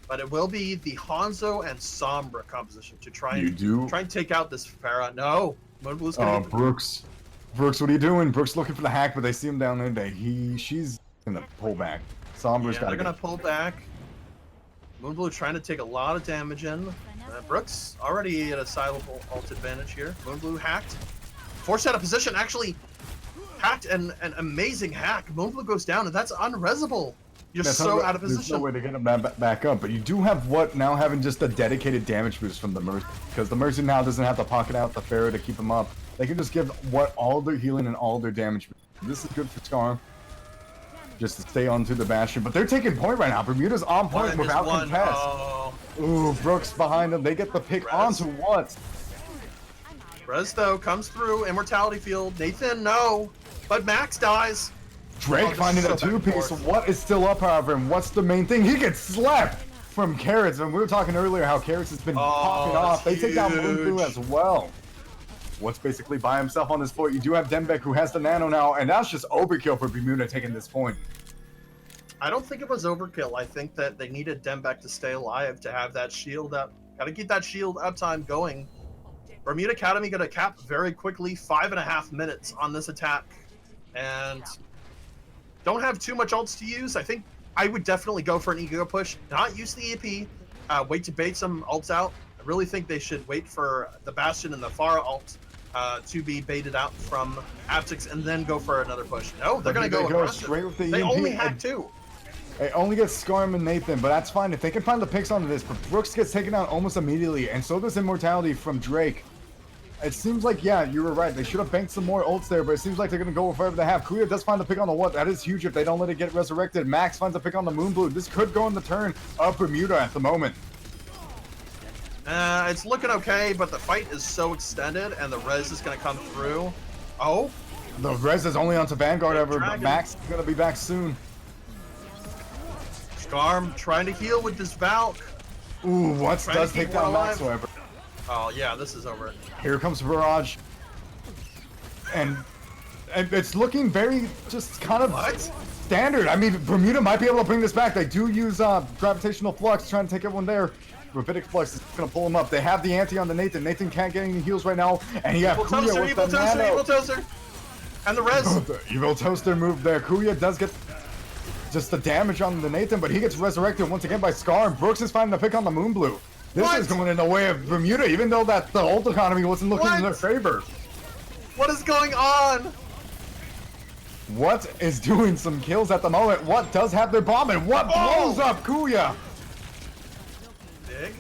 But it will be the Hanzo and Sombra composition to try and take out this Pharah. No, Moonblue's gonna be Brooks, what are you doing? Brooks looking for the hack, but they see him down there. She's gonna pull back. Sombra's yeah, got they're gonna pull back. Moonblue trying to take a lot of damage in. Brooks already at a silable ult advantage here. Moonblue hacked. Forced out of position, actually hacked an amazing hack. Moonblue goes down, and that's unresable. You're so out of position. There's no way to get him back up, but you do have now having just a dedicated damage boost from the Mercy, because the Mercy now doesn't have to pocket out the Pharaoh to keep him up. They can just give all their healing and all their damage. This is good for Skarm, just to stay onto the Bastion, but they're taking point right now. Bermuda's on point without contest. Oh. Ooh, Brooks behind them. They get the pick onto what? Rez, though, comes through. Immortality field. Nathan, no. But Max dies. Drake finding a 2-piece. What is still up, however, and what's the main thing? He gets slapped from Carrots, and we were talking earlier how Carrots has been popping off. They take down Moonblue as well. What's basically by himself on this point. You do have Denbeck who has the nano now, and that's just overkill for Bermuda taking this point. I don't think it was overkill. I think that they needed Dembeck to stay alive to have that shield up. Got to keep that shield uptime going. Bermuda Academy going to cap very quickly, 5.5 minutes on this attack. And don't have too much ults to use. I think I would definitely go for an ego push. Not use the EP. Wait to bait some ults out. I really think they should wait for the Bastion and the Pharah ult to be baited out from Aptyx and then go for another push. No, they're going to go straight with the They EMP. only had 2. They only get Skarm and Nathan, but that's fine. If they can find the picks onto this, but Brooks gets taken out almost immediately, and so does Immortality from Drake. It seems like, yeah, you were right. They should have banked some more ults there, but it seems like they're going to go with whatever they have. Kuya does find the pick on the what? That is huge if they don't let it get resurrected. Max finds a pick on the Moonblue. This could go in the turn of Bermuda at the moment. It's looking okay, but the fight is so extended, and the res is going to come through. Oh, The res is only onto Vanguard ever, but Dragon. Max is going to be back soon. Skarm trying to heal with this Valk. Ooh, once Trying to does keep take down one Max, alive. however. Oh, yeah, this is over. Here comes Barrage. And it's looking very just kind of What? standard. I mean, Bermuda might be able to bring this back. They do use Gravitational Flux, trying to take everyone there. Rapidic Flux is going to pull him up. They have the anti on the Nathan. Nathan can't get any heals right now. And he got Evil Kuya Toaster, with Evil the Toaster, nano. Evil Toaster. And the res. The Evil Toaster move there. Kuya does get just the damage on the Nathan, but he gets resurrected once again by Scar. And Brooks is finding the pick on the Moonblue. This What? is going in the way of Bermuda, even though that the ult economy wasn't looking in their What? favor. What is going on? What is doing some kills at the moment? What does have their bomb and what blows Oh! up Kuya? Dig. It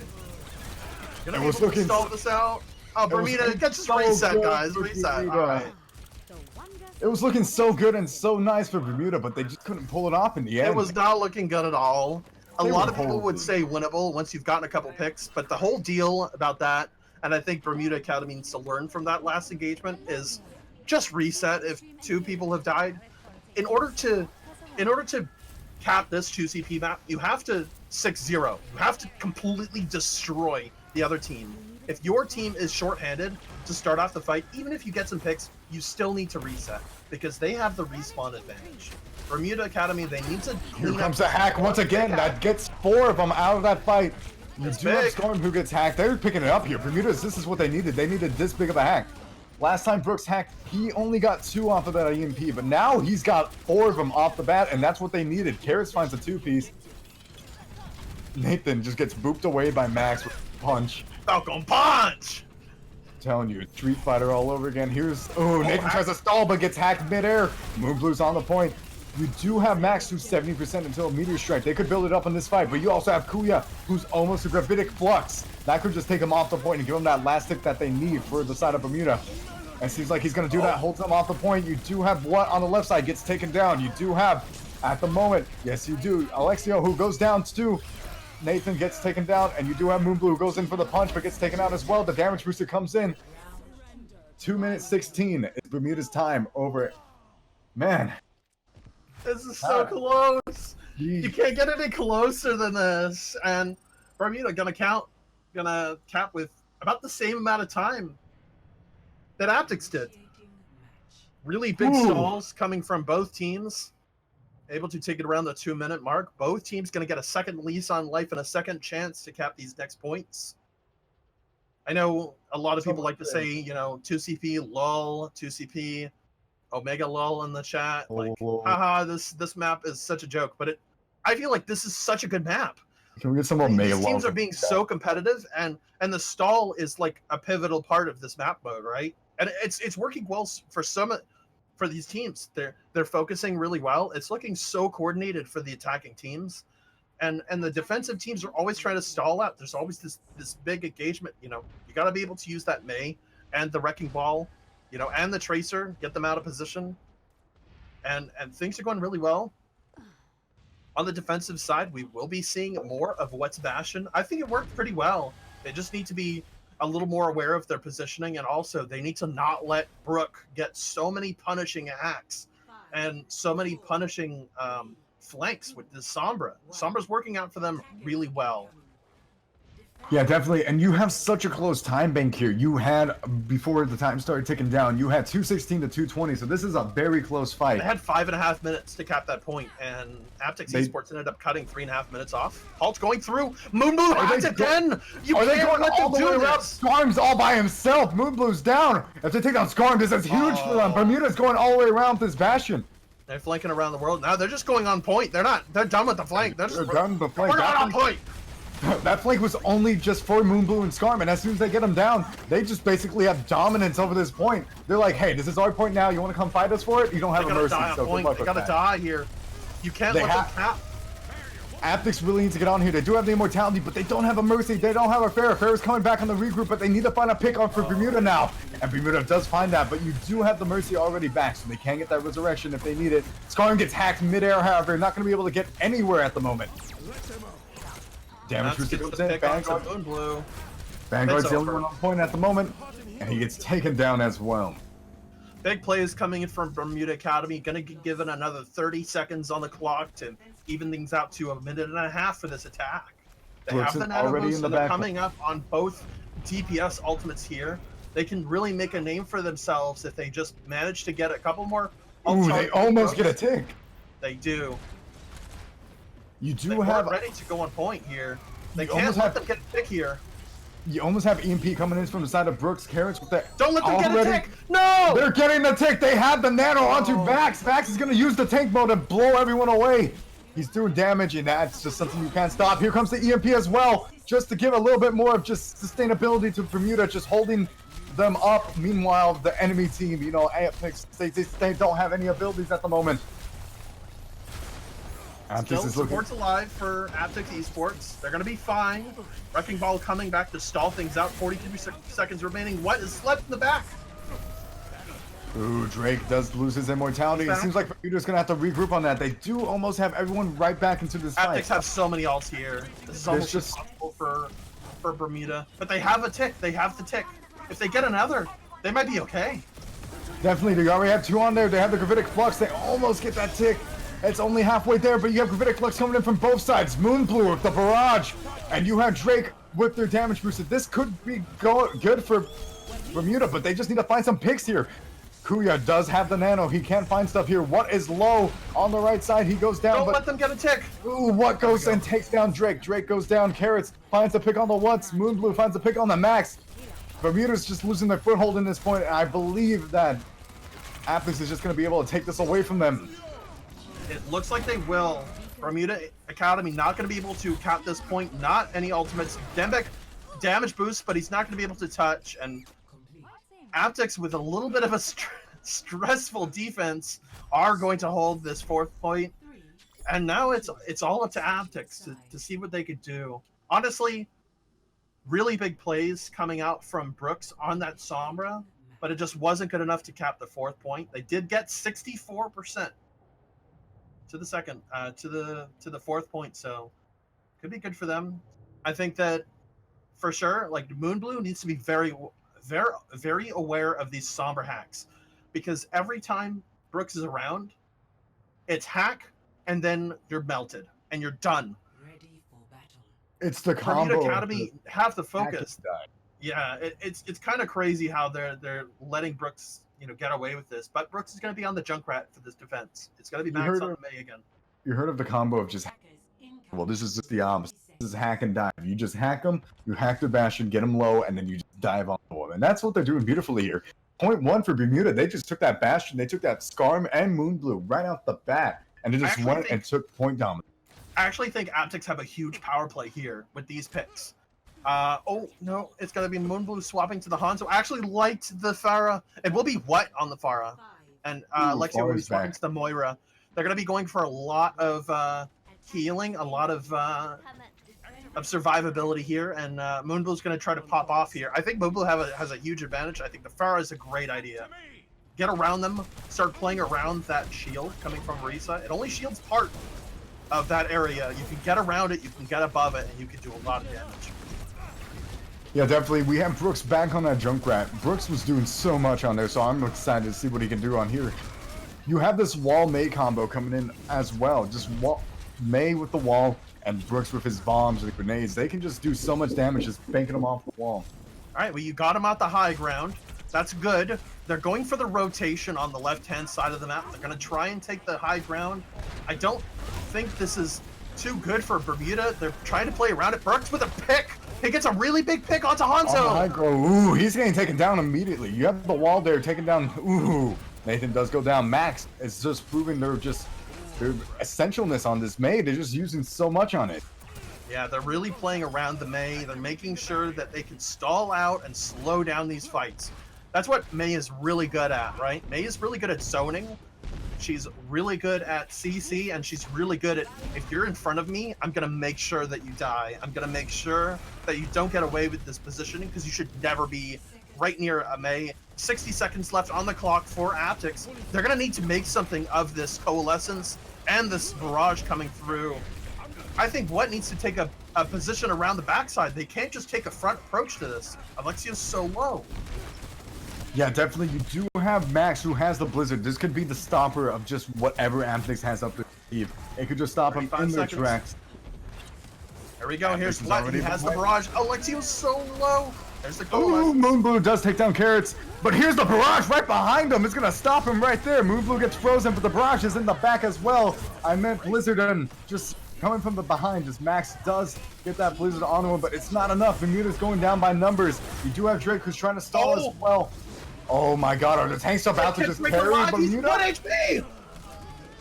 Gonna be was able to looking stall so- this out. Oh, was Bermuda, looking get just so reset, good guys. for Reset. Bermuda. All right. It was looking so good and so nice for Bermuda, but they just couldn't pull it off in the end. It was not looking good at all. A They lot were of people would horrible. say winnable once you've gotten a couple picks, but the whole deal about that, and I think Bermuda Academy needs to learn from that last engagement, is just reset if 2 people have died. In order to cap this 2CP map, you have to 6-0. You have to completely destroy the other team. If your team is shorthanded to start off the fight, even if you get some picks, you still need to reset because they have the respawn advantage. Bermuda Academy, they need to Here clean comes up the hack once they again. have. That gets 4 of them out of that fight. You It's do have big. Storm who gets hacked. They're picking it up here. Bermuda's, this is what they needed. They needed this big of a hack. Last time Brooks hacked, he only got 2 off of that EMP, but now he's got 4 of them off the bat, and that's what they needed. Karras finds a 2-piece. Nathan just gets booped away by Max with a punch. Falcon Punch! Telling you, Street Fighter all over again. Here's, oh, Nathan tries to stall, but gets hacked midair. Moonblue's on the point. You do have Max, who's 70% until a Meteor Strike. They could build it up in this fight, but you also have Kuya, who's almost a Gravitic Flux. That could just take him off the point and give him that last hit that they need for the side of Bermuda. And it seems like he's going to do that, holds him off the point. You do have what on the left side gets taken down. You do have, at the moment, yes you do, Alexio, who goes down too. Nathan gets taken down, and you do have Moonblue who goes in for the punch, but gets taken out as well. The damage booster comes in. 2 minutes 16 is Bermuda's time over. Man. This is so close. You Yeesh. can't get any closer than this. And Bermuda gonna cap with about the same amount of time that Aptyx did. Really big Ooh. stalls coming from both teams. Able to take it around the 2-minute mark. Both teams gonna get a second lease on life and a second chance to cap these next points. I know a lot of people like to say, 2CP, lol, 2CP, Omega lol in the chat. Like, Oh. haha, this map is such a joke. But I feel like this is such a good map. Can we get some more Mega These teams Love? are being so competitive, and the stall is like a pivotal part of this map mode, right? And it's working well for these teams. They're focusing really well. It's looking so coordinated for the attacking teams. And the defensive teams are always trying to stall out. There's always this big engagement. You got to be able to use that May and the Wrecking Ball, and the Tracer, get them out of position. And things are going really well. On the defensive side, we will be seeing more of what's Bastion. I think it worked pretty well. They just need to be a little more aware of their positioning, and also they need to not let Brook get so many punishing hacks and so many punishing flanks with this Sombra. Sombra's working out for them really well. Yeah, definitely. And you have such a close time bank here. You had, before the time started ticking down, you had 216 to 220. So this is a very close fight. They had 5.5 minutes to cap that point, and Aptyx They- Esports ended up cutting 3.5 minutes off. Hulk's going through. Moonblue Are has they it again. You Are they can't going let all them the way do around? this. Skarm's all by himself. Moonblue's down. If they take down Skarm, this is huge for them. Oh. Bermuda's going all the way around with this Bastion. They're flanking around the world now. They're just going on point. They're not. They're done with the flank. They're just. They're done with the flank. We're not on point. That flank was only just for Moonblue and Skarm, and as soon as they get them down, they just basically have dominance over this point. They're like, hey, this is our point now. You want to come fight us for it? You don't have They a gotta mercy, die on so good point. luck They with gotta that. die here. You can't They let them have- cap. Aptyx really needs to get on here. They do have the immortality, but they don't have a mercy. They don't have a fair. Fair's coming back on the regroup, but they need to find a pick on for Bermuda now. And Bermuda does find that, but you do have the mercy already back, so they can get that resurrection if they need it. Skarm gets hacked midair, however, not going to be able to get anywhere at the moment. Damage That's booster gets goes the in. pick on Vanguard. Moonblue. Vanguard's It's the only over. one on point at the moment, and he gets taken down as well. Big plays coming in from Bermuda Academy. Gonna get given another 30 seconds on the clock to even things out to 1.5 minutes for this attack. They Brooks have the is nano already boost, in the and they're back. coming up on both DPS ultimates here. They can really make a name for themselves if they just manage to get a couple more. Ooh, ults they on almost get Brooks. a tick. They do. You They do weren't have ready to go on point here. They You can't almost let have- them get a pick here. you almost have EMP coming in from the side of Brooks. Carrots with that. Don't let them get a already- tick. No. They're getting the tick. They have the nano onto Oh. Vax. Vax is going to use the tank mode and blow everyone away. He's doing damage, and that's just something you can't stop. Here comes the EMP as well, just to give a little bit more of just sustainability to Bermuda, just holding them up. Meanwhile, the enemy team, you know, Aptyx, they don't have any abilities at the moment. Aptyx Still, is looking. support's alive for Aptyx Esports. They're going to be fine. Wrecking Ball coming back to stall things out. 42 seconds remaining. What is left in the back? Ooh, Drake does lose his immortality. It Back. seems like Bermuda's going to have to regroup on that. They do almost have everyone right back into this fight. Aptyx have so many ults here. This is almost just- impossible for Bermuda. But they have a tick. They have the tick. If they get another, they might be okay. Definitely, they already have two on there. They have the Gravitic Flux. They almost get that tick. It's only halfway there, but you have Gravitic Flux coming in from both sides. Moonblue with the barrage, and you have Drake with their damage boosted. This could be good for Bermuda, but they just need to find some picks here. Kuya does have the nano. He can find stuff here. What is low on the right side? He goes down, Don't but let them get a tick. ooh, what goes and takes down Drake. Drake goes down. Carrots finds the pick on the What's. Moonblue finds the pick on the Max. Bermuda's just losing their foothold in this point, and I believe that Aptyx is just going to be able to take this away from them. It looks like they will. Bermuda Academy not going to be able to cap this point. Not any ultimates. Dembek damage boost, but he's not going to be able to touch. And Aptyx, with a little bit of a stressful defense, are going to hold this fourth point. And now it's all up to Aptyx to see what they could do. Honestly, really big plays coming out from Brooks on that Sombra, but it just wasn't good enough to cap the fourth point. They did get 64% to the second, to the fourth point, so could be good for them. I think that for sure, like Moonblue needs to be very aware of these Sombra hacks, because every time Brooks is around, it's hack and then you're melted and you're done. Ready for battle. It's the combo. Bermuda of Academy have the the hack focus. and die. Yeah, it's kind of crazy how they're letting Brooks get away with this, but Brooks is going to be on the Junkrat for this defense. It's going to be You Max heard on of- May again. You heard of the combo of just. Well, this is just the opposite. This is hack and dive. You just hack them, you hack their Bastion, get them low, and then you just dive on them. And that's what they're doing beautifully here. Point one for Bermuda. They just took that Bastion, they took that Skarm and Moonblue right out the bat, and they just Actually, went and took point dominance. I actually think Aptyx have a huge power play here with these picks. Oh no, it's going to be Moonblue swapping to the Hanzo. I actually liked the Pharah. It will be what on the Pharah, and Ooh, Lexia will be Pharah's swapping back. to the Moira. They're going to be going for a lot of healing, a lot of survivability here, and Moonblue's going to try to pop off here. I think Moonblue has a huge advantage. I think the Pharah is a great idea. Get around them, start playing around that shield coming from Risa. It only shields part of that area. You can get around it, you can get above it, and you can do a lot of damage. Yeah, definitely. We have Brooks back on that Junkrat. Brooks was doing so much on there, so I'm excited to see what he can do on here. You have this wall May combo coming in as well. Just wall May with the wall, And Brooks with his bombs and grenades, they can just do so much damage just banking them off the wall. All right, well, you got him out the high ground. That's good. They're going for the rotation on the left-hand side of the map. They're going to try and take the high ground. I don't think this is too good for Bermuda. They're trying to play around it. Brooks with a pick. He gets a really big pick onto Hanzo. Ooh, he's getting taken down immediately. You have the wall there taken down. Ooh, Nathan does go down. Max is just proving their essentialness on this Mei. They're just using so much on it. Yeah, they're really playing around the Mei. They're making sure that they can stall out and slow down these fights. That's what Mei is really good at, right? Mei is really good at zoning. She's really good at CC, and she's really good at, if you're in front of me, I'm going to make sure that you die. I'm going to make sure that you don't get away with this positioning, because you should never be right near a Mei. 60 seconds left on the clock for Aptyx. They're going to need to make something of this coalescence and this barrage coming through. I think what needs to take a position around the backside. They can't just take a front approach to this. Alexio's so low. Yeah, definitely. You do have Max who has the Blizzard. This could be the stopper of just whatever Aptyx has up their sleeve. It could just stop him in their tracks. There we go. Here's is what already he has the behind. barrage. Alexio's so low. There's the Ooh, coalescence. Moonblue does take down Carrots, but here's the barrage right behind him. It's gonna stop him right there. Moonblue gets frozen, but the barrage is in the back as well. I meant Blizzard, and just coming from the behind, just Max does get that Blizzard onto him, but it's not enough. Bermuda's going down by numbers. You do have Drake who's trying to stall as well. Oh my god, are the tanks about to just carry Bermuda? 1 HP!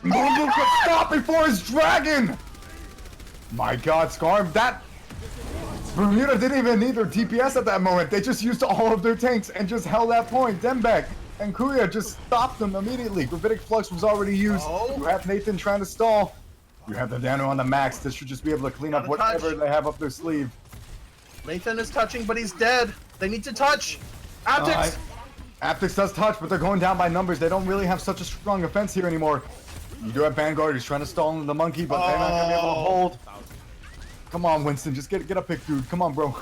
Moonblue could stop before his dragon! My god, Scarf, that... Bermuda didn't even need their DPS at that moment. They just used all of their tanks and just held that point. Dembek and Kuya just stopped them immediately. Gravitic Flux was already used. You have Nathan trying to stall. You have the Dano on the Max. This should just be able to clean up whatever they have up their sleeve. Nathan is touching, but he's dead. They need to touch. Aptyx! Aptyx does touch, but they're going down by numbers. They don't really have such a strong offense here anymore. You do have Vanguard who's trying to stall the monkey, but they're not going to be able to hold. Come on, Winston. Just get a pick, dude. Come on, bro.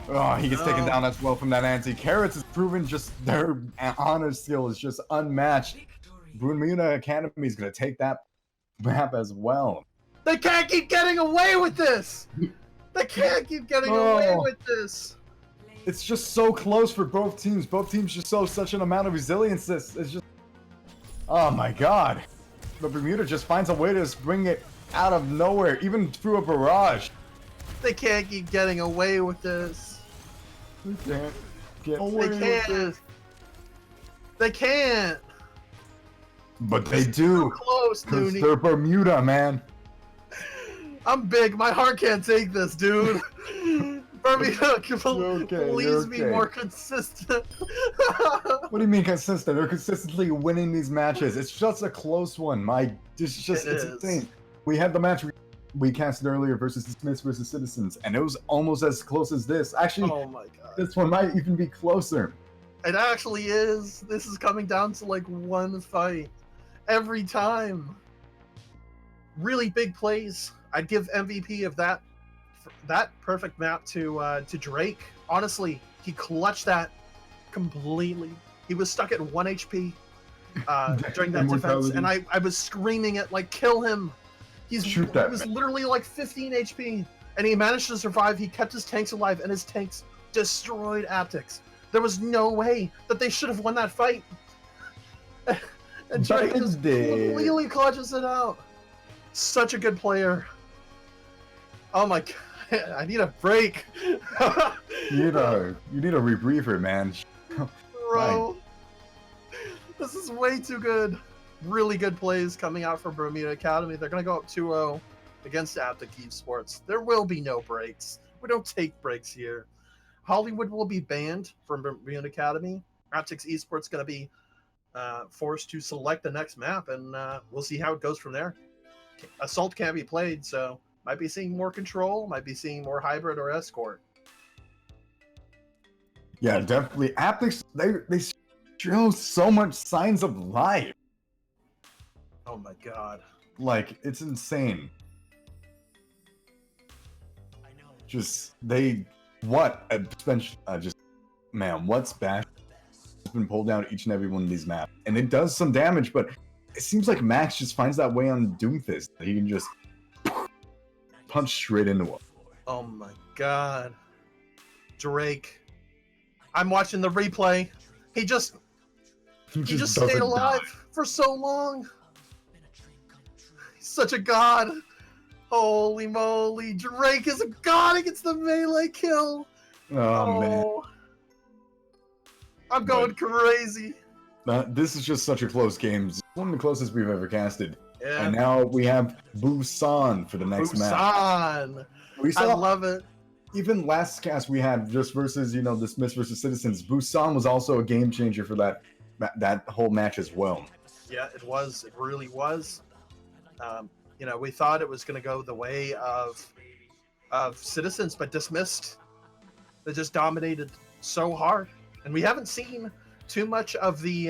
Oh, he gets taken down as well from that anti. Carrots has proven just their honor skill is just unmatched. Bermuda Academy is going to take that map as well. They can't keep getting away with this! They can't keep getting away with this! It's just so close for both teams. Both teams just show such an amount of resilience. It's just... Oh my god. But Bermuda just finds a way to just bring it out of nowhere, even through a barrage. They can't keep getting away with this. We can't get away They with can't. this. They can't. But they do. So close, Because Dooney. they're Bermuda, man. I'm big. My heart can't take this, dude. Bermuda, please be more consistent. What do you mean consistent? They're consistently winning these matches. It's just a close one. It's insane. We had the match we casted earlier versus the Smiths versus Citizens, and it was almost as close as this. Actually, Oh my god. this one might even be closer. It actually is. This is coming down to like one fight every time. Really big plays. I'd give MVP of that perfect map to Drake. Honestly, he clutched that completely. He was stuck at 1 HP during that defense, and I was screaming it like, kill him. He was literally like 15 HP, and he managed to survive. He kept his tanks alive, and his tanks destroyed Aptyx. There was no way that they should have won that fight. And Drake just completely clutches it out. Such a good player. Oh my god, I need a break. You need a rebreather, man. Bro, this is way too good. Really good plays coming out from Bermuda Academy. They're going to go up 2-0 against Aptyx Esports. There will be no breaks. We don't take breaks here. Hollywood will be banned from Bermuda Academy. Aptyx Esports going to be forced to select the next map, and we'll see how it goes from there. Assault can't be played, so might be seeing more control, might be seeing more hybrid or escort. Yeah, definitely. Aptyx, they show so much signs of life. Oh my god. Like, it's insane. Just, what's Bash has been pulled down each and every one of these maps. And it does some damage, but it seems like Max just finds that way on Doomfist. That he can just punched straight into him. Oh my god. Drake. I'm watching the replay. He just Just stayed doesn't alive die. for so long. He's such a god. Holy moly. Drake is a god against the melee kill. Oh, man. I'm going crazy. This is just such a close game. It's one of the closest we've ever casted. Yeah. And now we have Busan for the next match. Busan. We I saw love it. even last cast we had just versus Dismiss versus Citizens. Busan was also a game changer for that whole match as well. Yeah, it was. It really was. We thought it was going to go the way of Citizens, but Dismissed. They just dominated so hard, and we haven't seen too much of the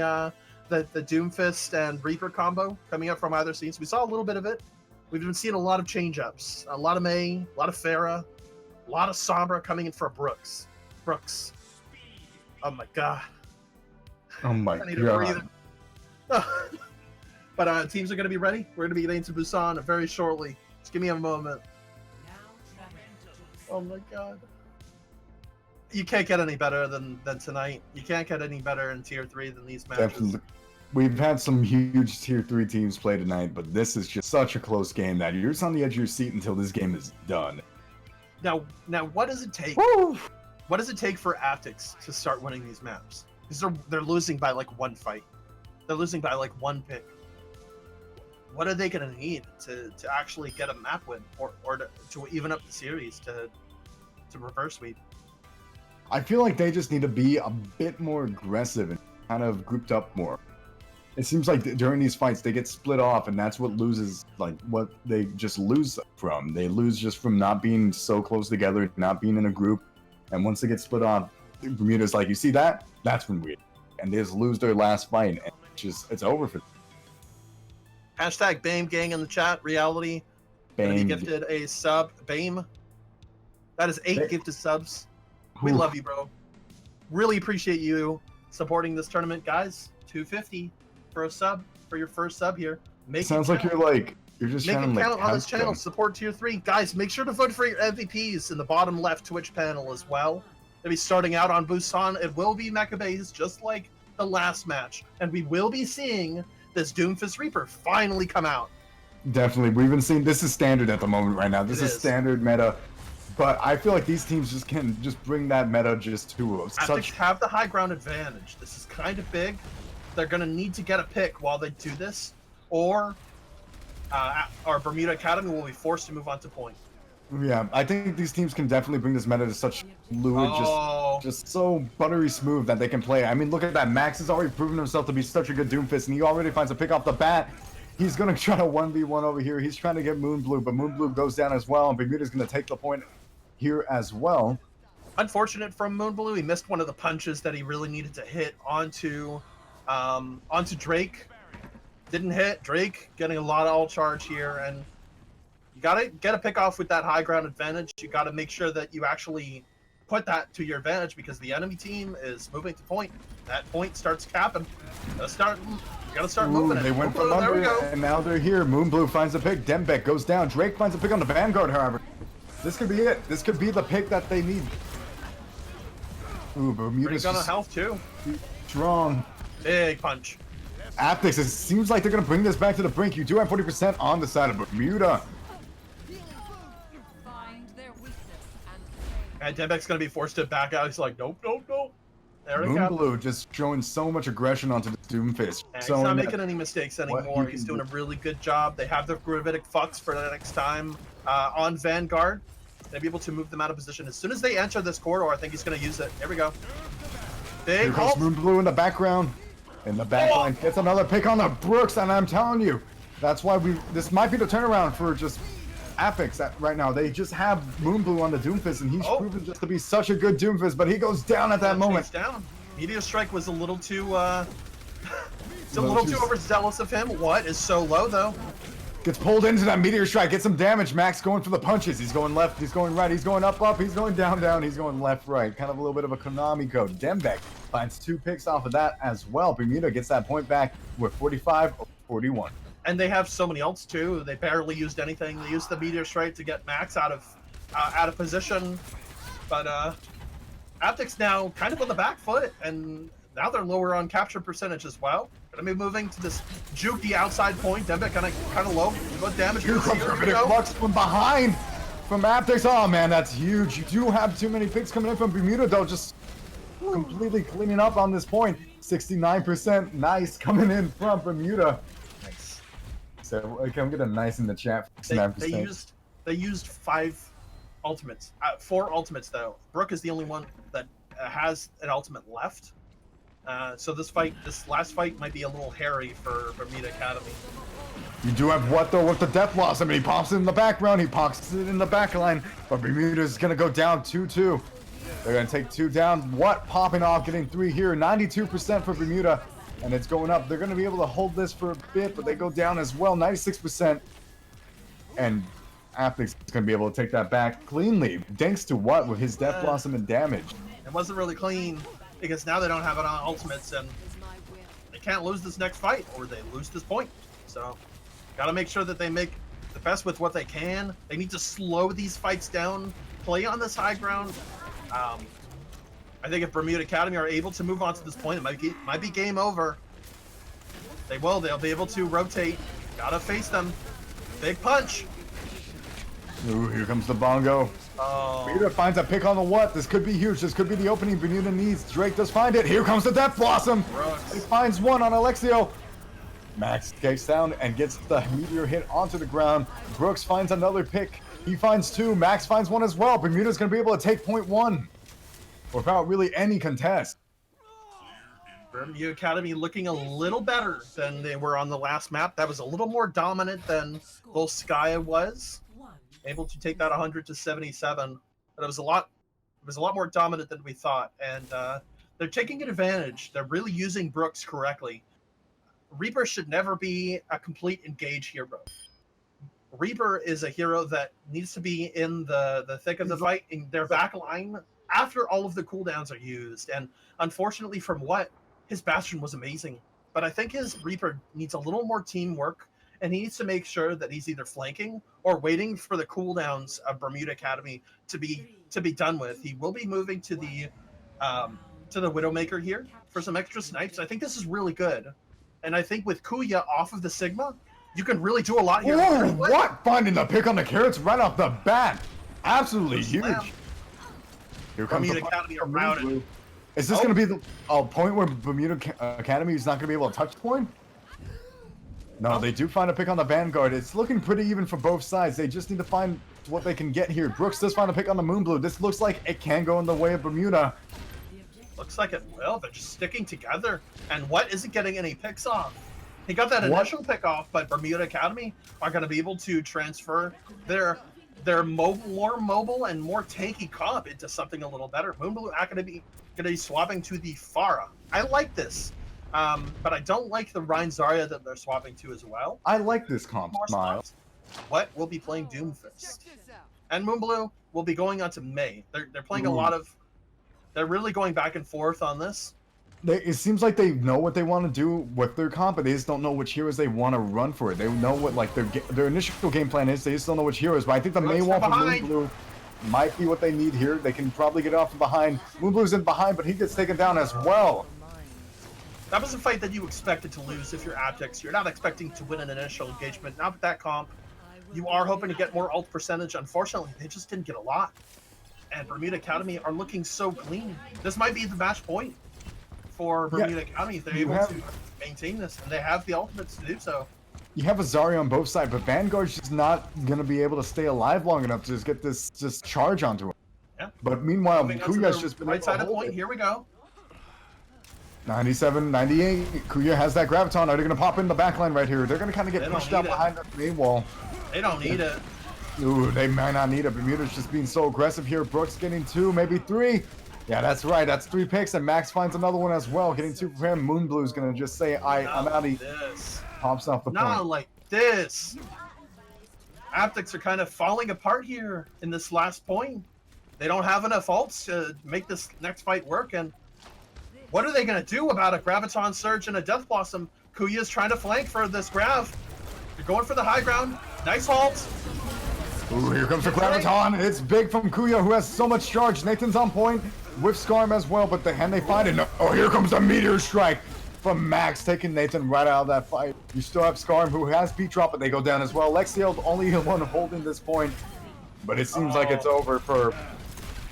Doomfist and Reaper combo coming up from either scenes. We saw a little bit of it. We've been seeing a lot of change-ups, a lot of Mei, a lot of Farah, a lot of Sombra coming in for Brooks. Oh my god. Oh my I need to breathe. But teams are going to be ready. We're going to be getting to Busan very shortly. Just give me a moment. Oh my god. You can't get any better than tonight. You can't get any better in Tier 3 than these matches. Definitely. We've had some huge Tier 3 teams play tonight, but this is just such a close game that you're just on the edge of your seat until this game is done. Now, what does it take? Woo! What does it take for Aptyx to start winning these maps? Because they're losing by like one fight. They're losing by like one pick. What are they going to need to actually get a map win or to even up the series to reverse sweep? I feel like they just need to be a bit more aggressive and kind of grouped up more. It seems like during these fights they get split off, and that's what loses, like what they just lose from. They lose just from not being so close together, not being in a group. And once they get split off, Bermuda's like, you see that? That's when we, and they just lose their last fight, and it's over for them. Hashtag BAME gang in the chat. Reality. Gonna be Bang. gifted a sub. BAME. That is 8 gifted subs. We Oof. love you, bro. Really appreciate you supporting this tournament, guys. $250 for a sub, for your first sub here. Make Sounds it like count. you're just Make trying it to count like on this house channel. them. Support Tier 3. Guys, make sure to vote for your MVPs in the bottom left Twitch panel as well. They'll be starting out on Busan. It will be Mecha Bays, just like the last match. And we will be seeing this Doomfist Reaper finally come out. Definitely. We've been seeing, this is standard at the moment right now. This It is is. standard meta. But I feel like these teams just can just bring that meta just to Aptyx such. have the high ground advantage. This is kind of big. They're going to need to get a pick while they do this, or our Bermuda Academy will be forced to move on to point. Yeah, I think these teams can definitely bring this meta to such fluid, Oh. just so buttery smooth that they can play. I mean, look at that. Max has already proven himself to be such a good Doomfist, and he already finds a pick off the bat. He's going to try to 1v1 over here. He's trying to get Moonblue, but Moonblue goes down as well, and Bermuda's going to take the point here as well. Unfortunate from Moonblue. He missed one of the punches that he really needed to hit onto Drake. Didn't hit. Drake getting a lot of all charge here, and you gotta get a pick off with that high ground advantage. You gotta make sure that you actually put that to your advantage because the enemy team is moving to point. That point starts capping. You gotta start moving it. They went for Moonblue, there we lumber, go. and now they're here. Moonblue finds a pick. Dembeck goes down. Drake finds a pick on the Vanguard, however. This could be it. This could be the pick that they need. Ooh, Bermuda's Drake's on a just health too. strong. Big punch. Aptyx, it seems like they're going to bring this back to the brink. You do have 40% on the side of Bermuda. Find their weakness And and Dembeck's gonna be forced to back out. He's like, nope. There we go. Moonblue just showing so much aggression onto the Doomfist. And he's showing not that- making any mistakes what anymore. he He's can doing do. a really good job. They have the gravitic fucks for the next time on Vanguard. They'll be able to move them out of position. As soon as they enter this corridor, I think he's going to use it. Here we go. Big Here comes halt. Moonblue in the background. In the back line, gets another pick on the Brooks, and I'm telling you, that's why this might be the turnaround for just Aptyx right now. They just have Moonblue on the Doomfist, and he's Oh. proven just to be such a good Doomfist, but he goes down at that moment. Chase down. Meteor Strike was a little too it's a Little little too- too overzealous of him. What is so low though? Gets pulled into that Meteor Strike, gets some damage. Max going for the punches. He's going left, he's going right, he's going up, he's going down, he's going left, right. Kind of a little bit of a Konami code. Dembeck finds 2 picks off of that as well. Bermuda gets that point back with 45-41. And they have so many ults too. They barely used anything. They used the meteor strike to get Max out of position. But Aptyx now kind of on the back foot, and now they're lower on capture percentage as well. Gonna be moving to this juke the outside point. Dembe kind of low. What damage? Here comes a bit of clutch from behind from Aptyx. Oh man, that's huge. You do have too many picks coming in from Bermuda though, just completely cleaning up on this point. 69%, nice coming in from Bermuda. Nice. So I can get a nice in the chat. They 69%. used 5 ultimates. 4 ultimates though. Brook is the only one that has an ultimate left. So this last fight might be a little hairy for Bermuda Academy. You do have what though with the Death Blossom? He pops it in the background, he pops it in the back line, but Bermuda's gonna go down 2-2. They're gonna take 2 down. What popping off, getting 3 here. 92% for Bermuda, and it's going up. They're gonna be able to hold this for a bit, but they go down as well. 96%, and Aptyx is gonna be able to take that back cleanly. Thanks to what with his Death Blossom and damage. It wasn't really clean because now they don't have it on ultimates and they can't lose this next fight or they lose this point. So, gotta make sure that they make the best with what they can. They need to slow these fights down, play on this high ground. I think if Bermuda Academy are able to move on to this point, it might be game over. They will. They'll be able to rotate. Gotta face them. Big punch. Ooh, here comes the bongo. Oh. Bermuda finds a pick on the what. This could be huge. This could be the opening Bermuda needs. Drake does find it. Here comes the Death Blossom. Brooks. He finds one on Alexio. Max takes down and gets the meteor hit onto the ground. Brooks finds another pick. He finds 2. Max finds 1 as well. Bermuda's going to be able to take point 1 without really any contest. Bermuda Academy looking a little better than they were on the last map. That was a little more dominant than Volskaya was. Able to take that 100 to 77, but it was a lot more dominant than we thought, and they're taking advantage. They're really using Brooks correctly. Reaper should never be a complete engage hero. Reaper is a hero that needs to be in the thick of the fight in their back line after all of the cooldowns are used, and unfortunately from what, his Bastion was amazing, but I think his Reaper needs a little more teamwork. And he needs to make sure that he's either flanking or waiting for the cooldowns of Bermuda Academy to be done with. He will be moving to the Widowmaker here for some extra snipes. I think this is really good. And I think with Kuya off of the Sigma, you can really do a lot here. Whoa, what? Finding the pick on the carrots right off the bat. Absolutely huge. Here comes Bermuda the Academy are routed. Is this going to be the point where Bermuda Academy is not going to be able to touch the point? No, they do find a pick on the Vanguard. It's looking pretty even for both sides. They just need to find what they can get here. Brooks does find a pick on the Moonblue. This looks like it can go in the way of Bermuda. Looks like it will. They're just sticking together. And what isn't getting any picks off? He got that initial pick off, but Bermuda Academy are going to be able to transfer their more mobile and more tanky comp into something a little better. Moonblue Academy going to be swapping to the Pharah. I like this. But I don't like the Rein Zarya that they're swapping to as well. I like this comp, Smile. What will be playing Doomfist, and Moonblue will be going on to May. They're playing a lot of. They're really going back and forth on this. It seems like they know what they want to do with their comp, but they just don't know which heroes they want to run for it. They know what like their initial game plan is. They just don't know which heroes. But I think the May wall from Moonblue might be what they need here. They can probably get off from behind. Moonblue's in behind, but he gets taken down as well. That was a fight that you expected to lose if you're Aptyx. You're not expecting to win an initial engagement. Not with that comp. You are hoping to get more ult percentage. Unfortunately, they just didn't get a lot. And Bermuda Academy are looking so clean. This might be the match point for Bermuda Academy if they're able to maintain this. And they have the ultimates to do so. You have a Zarya on both sides, but Vanguard's just not going to be able to stay alive long enough to just get this charge onto him. Yeah. But meanwhile, Kuya's just been right side of the point. it. Here we go. 97, 98. Kuya has that Graviton. Are they going to pop in the backline right here? They're going to kind of get pushed out behind the main wall. They don't need it. Ooh, they might not need it. Bermuda's just being so aggressive here. Brooks getting 2, maybe 3. Yeah, that's right. That's 3 picks, and Max finds another one as well. Getting 2 for him. Moonblue's going to just say, I'm out of here. Pops off the point. Not like this. Aptyx are kind of falling apart here in this last point. They don't have enough ults to make this next fight work, and what are they going to do about a Graviton Surge and a Death Blossom? Kuya's trying to flank for this Grav. You're going for the high ground. Nice halt. Ooh, here comes the Graviton. It's big from Kuya, who has so much charge. Nathan's on point with Scarm as well, but can they find it? No. Oh, here comes the Meteor Strike from Max, taking Nathan right out of that fight. You still have Scarm, who has beat drop, but they go down as well. Lexio, the only one holding this point, but it seems like it's over for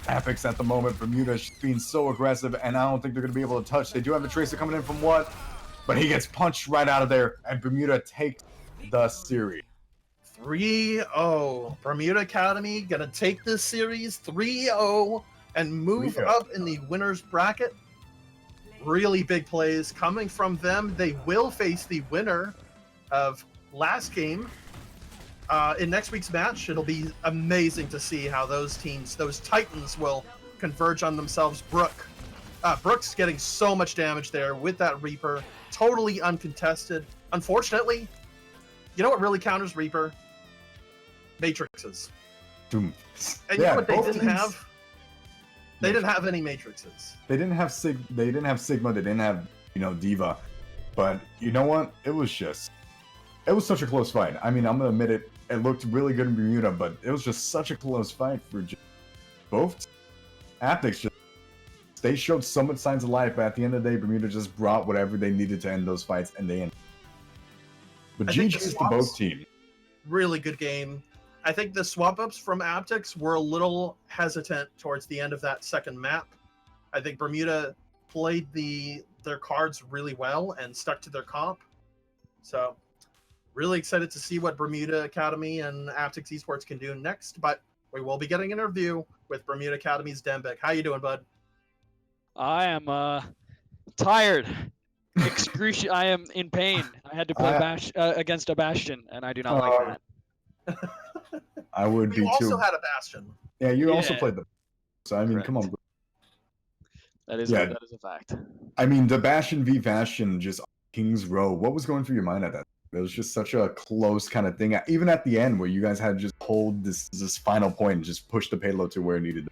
Aptyx at the moment. Bermuda being so aggressive, and I don't think they're going to be able to touch. They do have a Tracer coming in from what? But he gets punched right out of there, and Bermuda takes the series. 3-0. Bermuda Academy gonna take this series 3-0 and move 3-0. up in the winner's bracket. Really big plays coming from them. They will face the winner of last game in next week's match. It'll be amazing to see how those teams, those Titans, will converge on themselves. Brooks getting so much damage there with that Reaper, totally uncontested. Unfortunately, you know what really counters Reaper? Matrixes. Doom. And you know what they didn't have? They didn't have any matrixes. They didn't have Sigma. They didn't have Diva. But you know what? It was such a close fight. I mean, I'm gonna admit it. It looked really good in Bermuda, but it was just such a close fight for both. Aptyx they showed so much signs of life, but at the end of the day, Bermuda just brought whatever they needed to end those fights, and they ended. But GG's to both teams. Really good game. I think the swap ups from Aptyx were a little hesitant towards the end of that second map. I think Bermuda played their cards really well and stuck to their comp. So, really excited to see what Bermuda Academy and Aptyx Esports can do next. But we will be getting an interview with Bermuda Academy's Dembek. How you doing, bud? I am tired. I am in pain. I had to play against a Bastion, and I do not like that. I would be too. You also had a Bastion. Yeah, you also played the. So I mean, Correct. come on. Bro. That is a fact. I mean, the Bastion v Bastion, just Kings Row. What was going through your mind at that? It was just such a close kind of thing. Even at the end, where you guys had to just hold this final point and just push the payload to where it needed.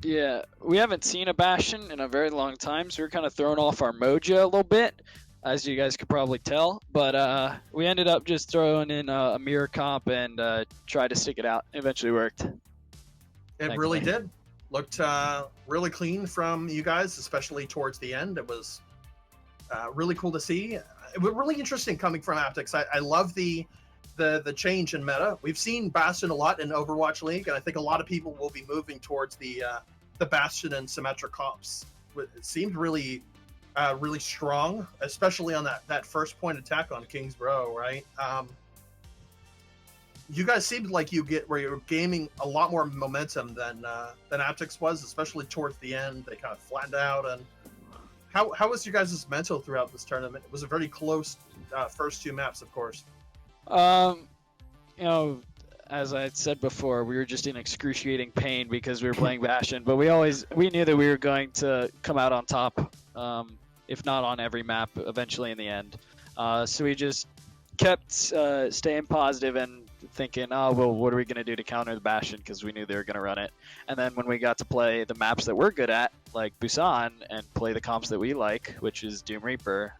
Yeah, we haven't seen a Bastion in a very long time, so we're kind of throwing off our mojo a little bit, as you guys could probably tell. But we ended up just throwing in a mirror comp and tried to stick it out. Eventually worked. It really did. Looked really clean from you guys, especially towards the end. It was really cool to see. It was really interesting coming from Aptyx. I love the change in meta. We've seen Bastion a lot in Overwatch League, and I think a lot of people will be moving towards the Bastion and symmetric comps. It seemed really strong, especially on that first point attack on King's Row, right? You guys seemed like you were gaining a lot more momentum than Aptyx was, especially towards the end. They kind of flattened out. And how was your guys' mental throughout this tournament? It was a very close first two maps, of course. As I said before, we were just in excruciating pain because we were playing Bastion, but we knew that we were going to come out on top, if not on every map, eventually in the end. So we just kept staying positive and thinking, oh, well, what are we going to do to counter the Bastion, because we knew they were going to run it. And then when we got to play the maps that we're good at, like Busan, and play the comps that we like, which is Doom Reaper,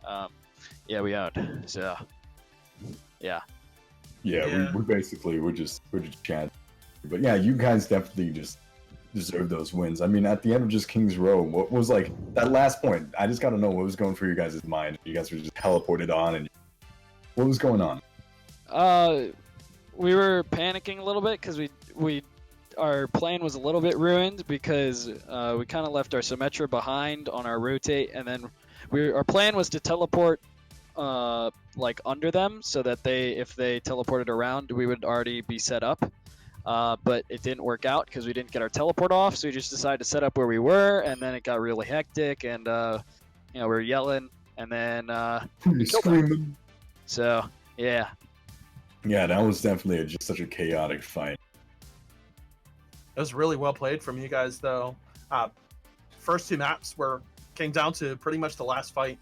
we owned. So, yeah. Yeah, we're just chatting. But yeah, you guys definitely just deserve those wins. I mean, at the end of just King's Row, what was like that last point? I just got to know what was going through your guys' mind. You guys were just teleported on, and what was going on? We were panicking a little bit because our plan was a little bit ruined because we kind of left our Symmetra behind on our rotate, and then our plan was to teleport like under them so that if they teleported around, we would already be set up. But it didn't work out because we didn't get our teleport off, so we just decided to set up where we were, and then it got really hectic, and we were yelling, and then Screaming. So yeah. Yeah, that was definitely just such a chaotic fight. It was really well played from you guys, though. First two maps came down to pretty much the last fight.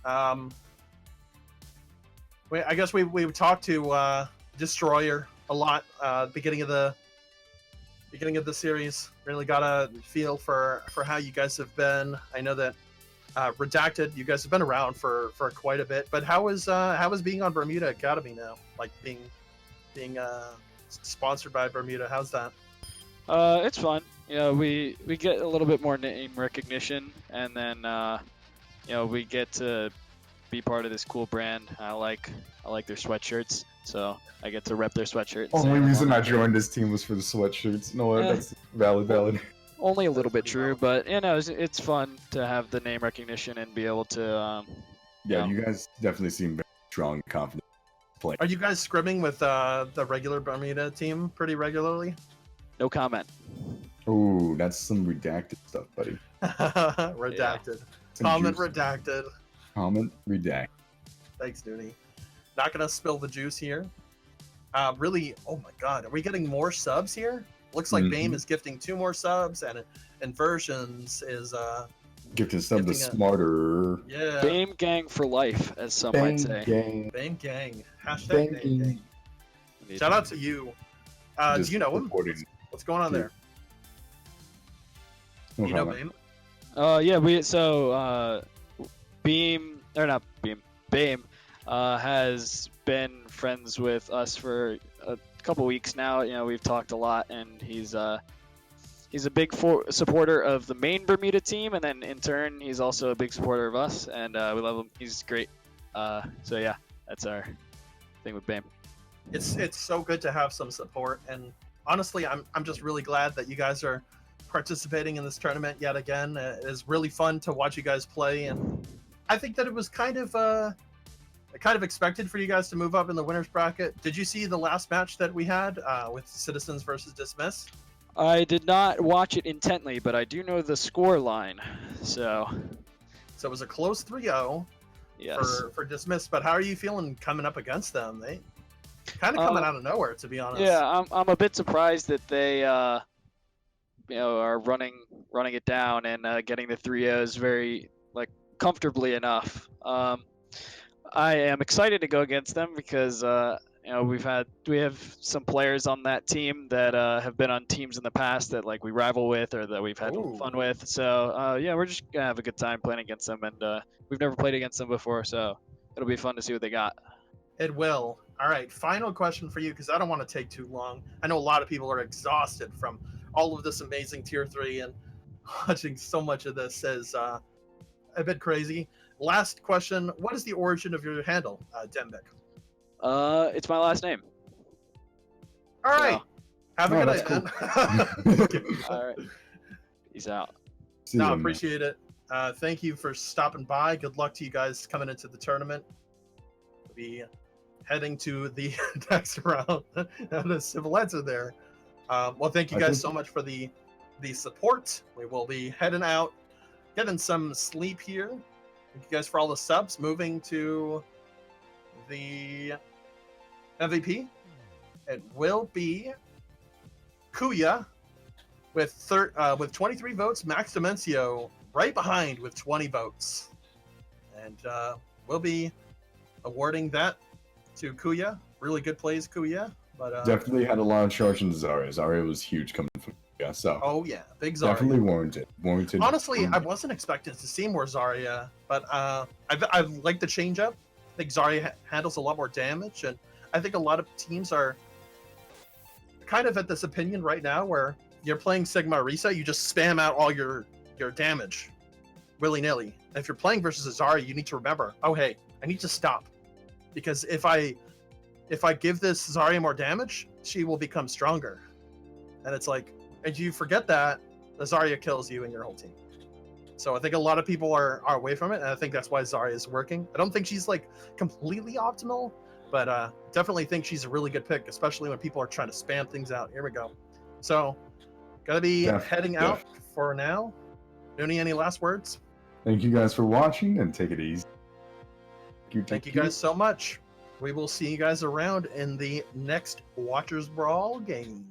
I guess we talked to Destroyer a lot beginning of the series. Really got a feel for how you guys have been. I know that Redacted, you guys have been around for quite a bit, but how is being on Bermuda Academy now? Like being sponsored by Bermuda, how's that? It's fun. You know, we get a little bit more name recognition, and then you know, we get to be part of this cool brand. I like their sweatshirts, so I get to rep their sweatshirt. and say Only I'm reason on I it. joined this team was for the sweatshirts. No, Yeah. that's valid. Only a little bit pretty true, valid. but you know, it's fun to have the name recognition and be able to. Yeah, Yeah. you guys definitely seem very strong and confident playing. Are you guys scrimming with the regular Bermuda team pretty regularly? No comment. Ooh, that's some redacted stuff, buddy. Redacted. Some Comment juice. redacted. Comment redact. Thanks, Dooney. Not gonna spill the juice here. Really, oh my god, are we getting more subs here? Looks like Mhm. BAME is gifting 2 more subs, and Inversions is Gifting sub the Gifting a- smarter. yeah. BAME gang for life, as some might say. Gang. BAME gang. Hashtag Bang BAME gang. Indeed. Shout out to you. Do Just you know him? supporting. What's going on there? No You know comment. BAME? Yeah, BAME has been friends with us for a couple weeks now. You know, we've talked a lot, and he's a big supporter of the main Bermuda team, and then in turn, he's also a big supporter of us, and we love him. He's great. So yeah, that's our thing with BAME. It's so good to have some support, and honestly, I'm just really glad that you guys are participating in this tournament yet again. It is really fun to watch you guys play, and I think that it was kind of expected for you guys to move up in the winners bracket. Did you see the last match that we had with Citizens versus Dismiss? I did not watch it intently, but I do know the score line. So So it was a close 3-0 yes. for Dismiss. But how are you feeling coming up against them? They kind of coming out of nowhere, to be honest. Yeah, I'm a bit surprised that they you know, are running it down and getting the 3-0s very comfortably enough. I am excited to go against them because you know, we have some players on that team that have been on teams in the past that we rival with or that we've had Ooh. fun with. So yeah, we're just gonna have a good time playing against them, and we've never played against them before, so it'll be fun to see what they got. It will. All right, final question for you, because I don't want to take too long. I know a lot of people are exhausted from all of this amazing Tier 3, and watching so much of this is a bit crazy. Last question, what is the origin of your handle, Dembik? It's my last name. All right, have a Oh, good that's night, cool. man. All right, peace out. See No, ya, man. appreciate it. Thank you for stopping by. Good luck to you guys coming into the tournament. We'll be heading to the next round. The civil answer there. Well, thank you I guys think- so much for the support. We will be heading out, getting some sleep here. Thank you guys for all the subs. Moving to the MVP. It will be Kuya with 23 votes. Max Demencio right behind with 20 votes, and we'll be awarding that to Kuya. Really good plays, Kuya. But Definitely had a lot of charge in Zarya. Zarya was huge coming from so oh yeah, big Zarya. definitely warranted. Honestly, I wasn't expecting to see more Zarya, but I like the change up. I think Zarya handles a lot more damage, and I think a lot of teams are kind of at this opinion right now where you're playing Sigma Risa, you just spam out all your damage willy-nilly. And if you're playing versus a Zarya, you need to remember, oh hey, I need to stop. Because if I give this Zarya more damage, she will become stronger. And it's like, if you forget that, the Zarya kills you and your whole team. So I think a lot of people are away from it, and I think that's why Zarya is working. I don't think she's completely optimal, but definitely think she's a really good pick, especially when people are trying to spam things out. Here we go. So, gotta be heading out for now. Nooney, any last words? Thank you guys for watching, and take it easy. Thank you guys so much. We will see you guys around in the next Watchers Brawl game.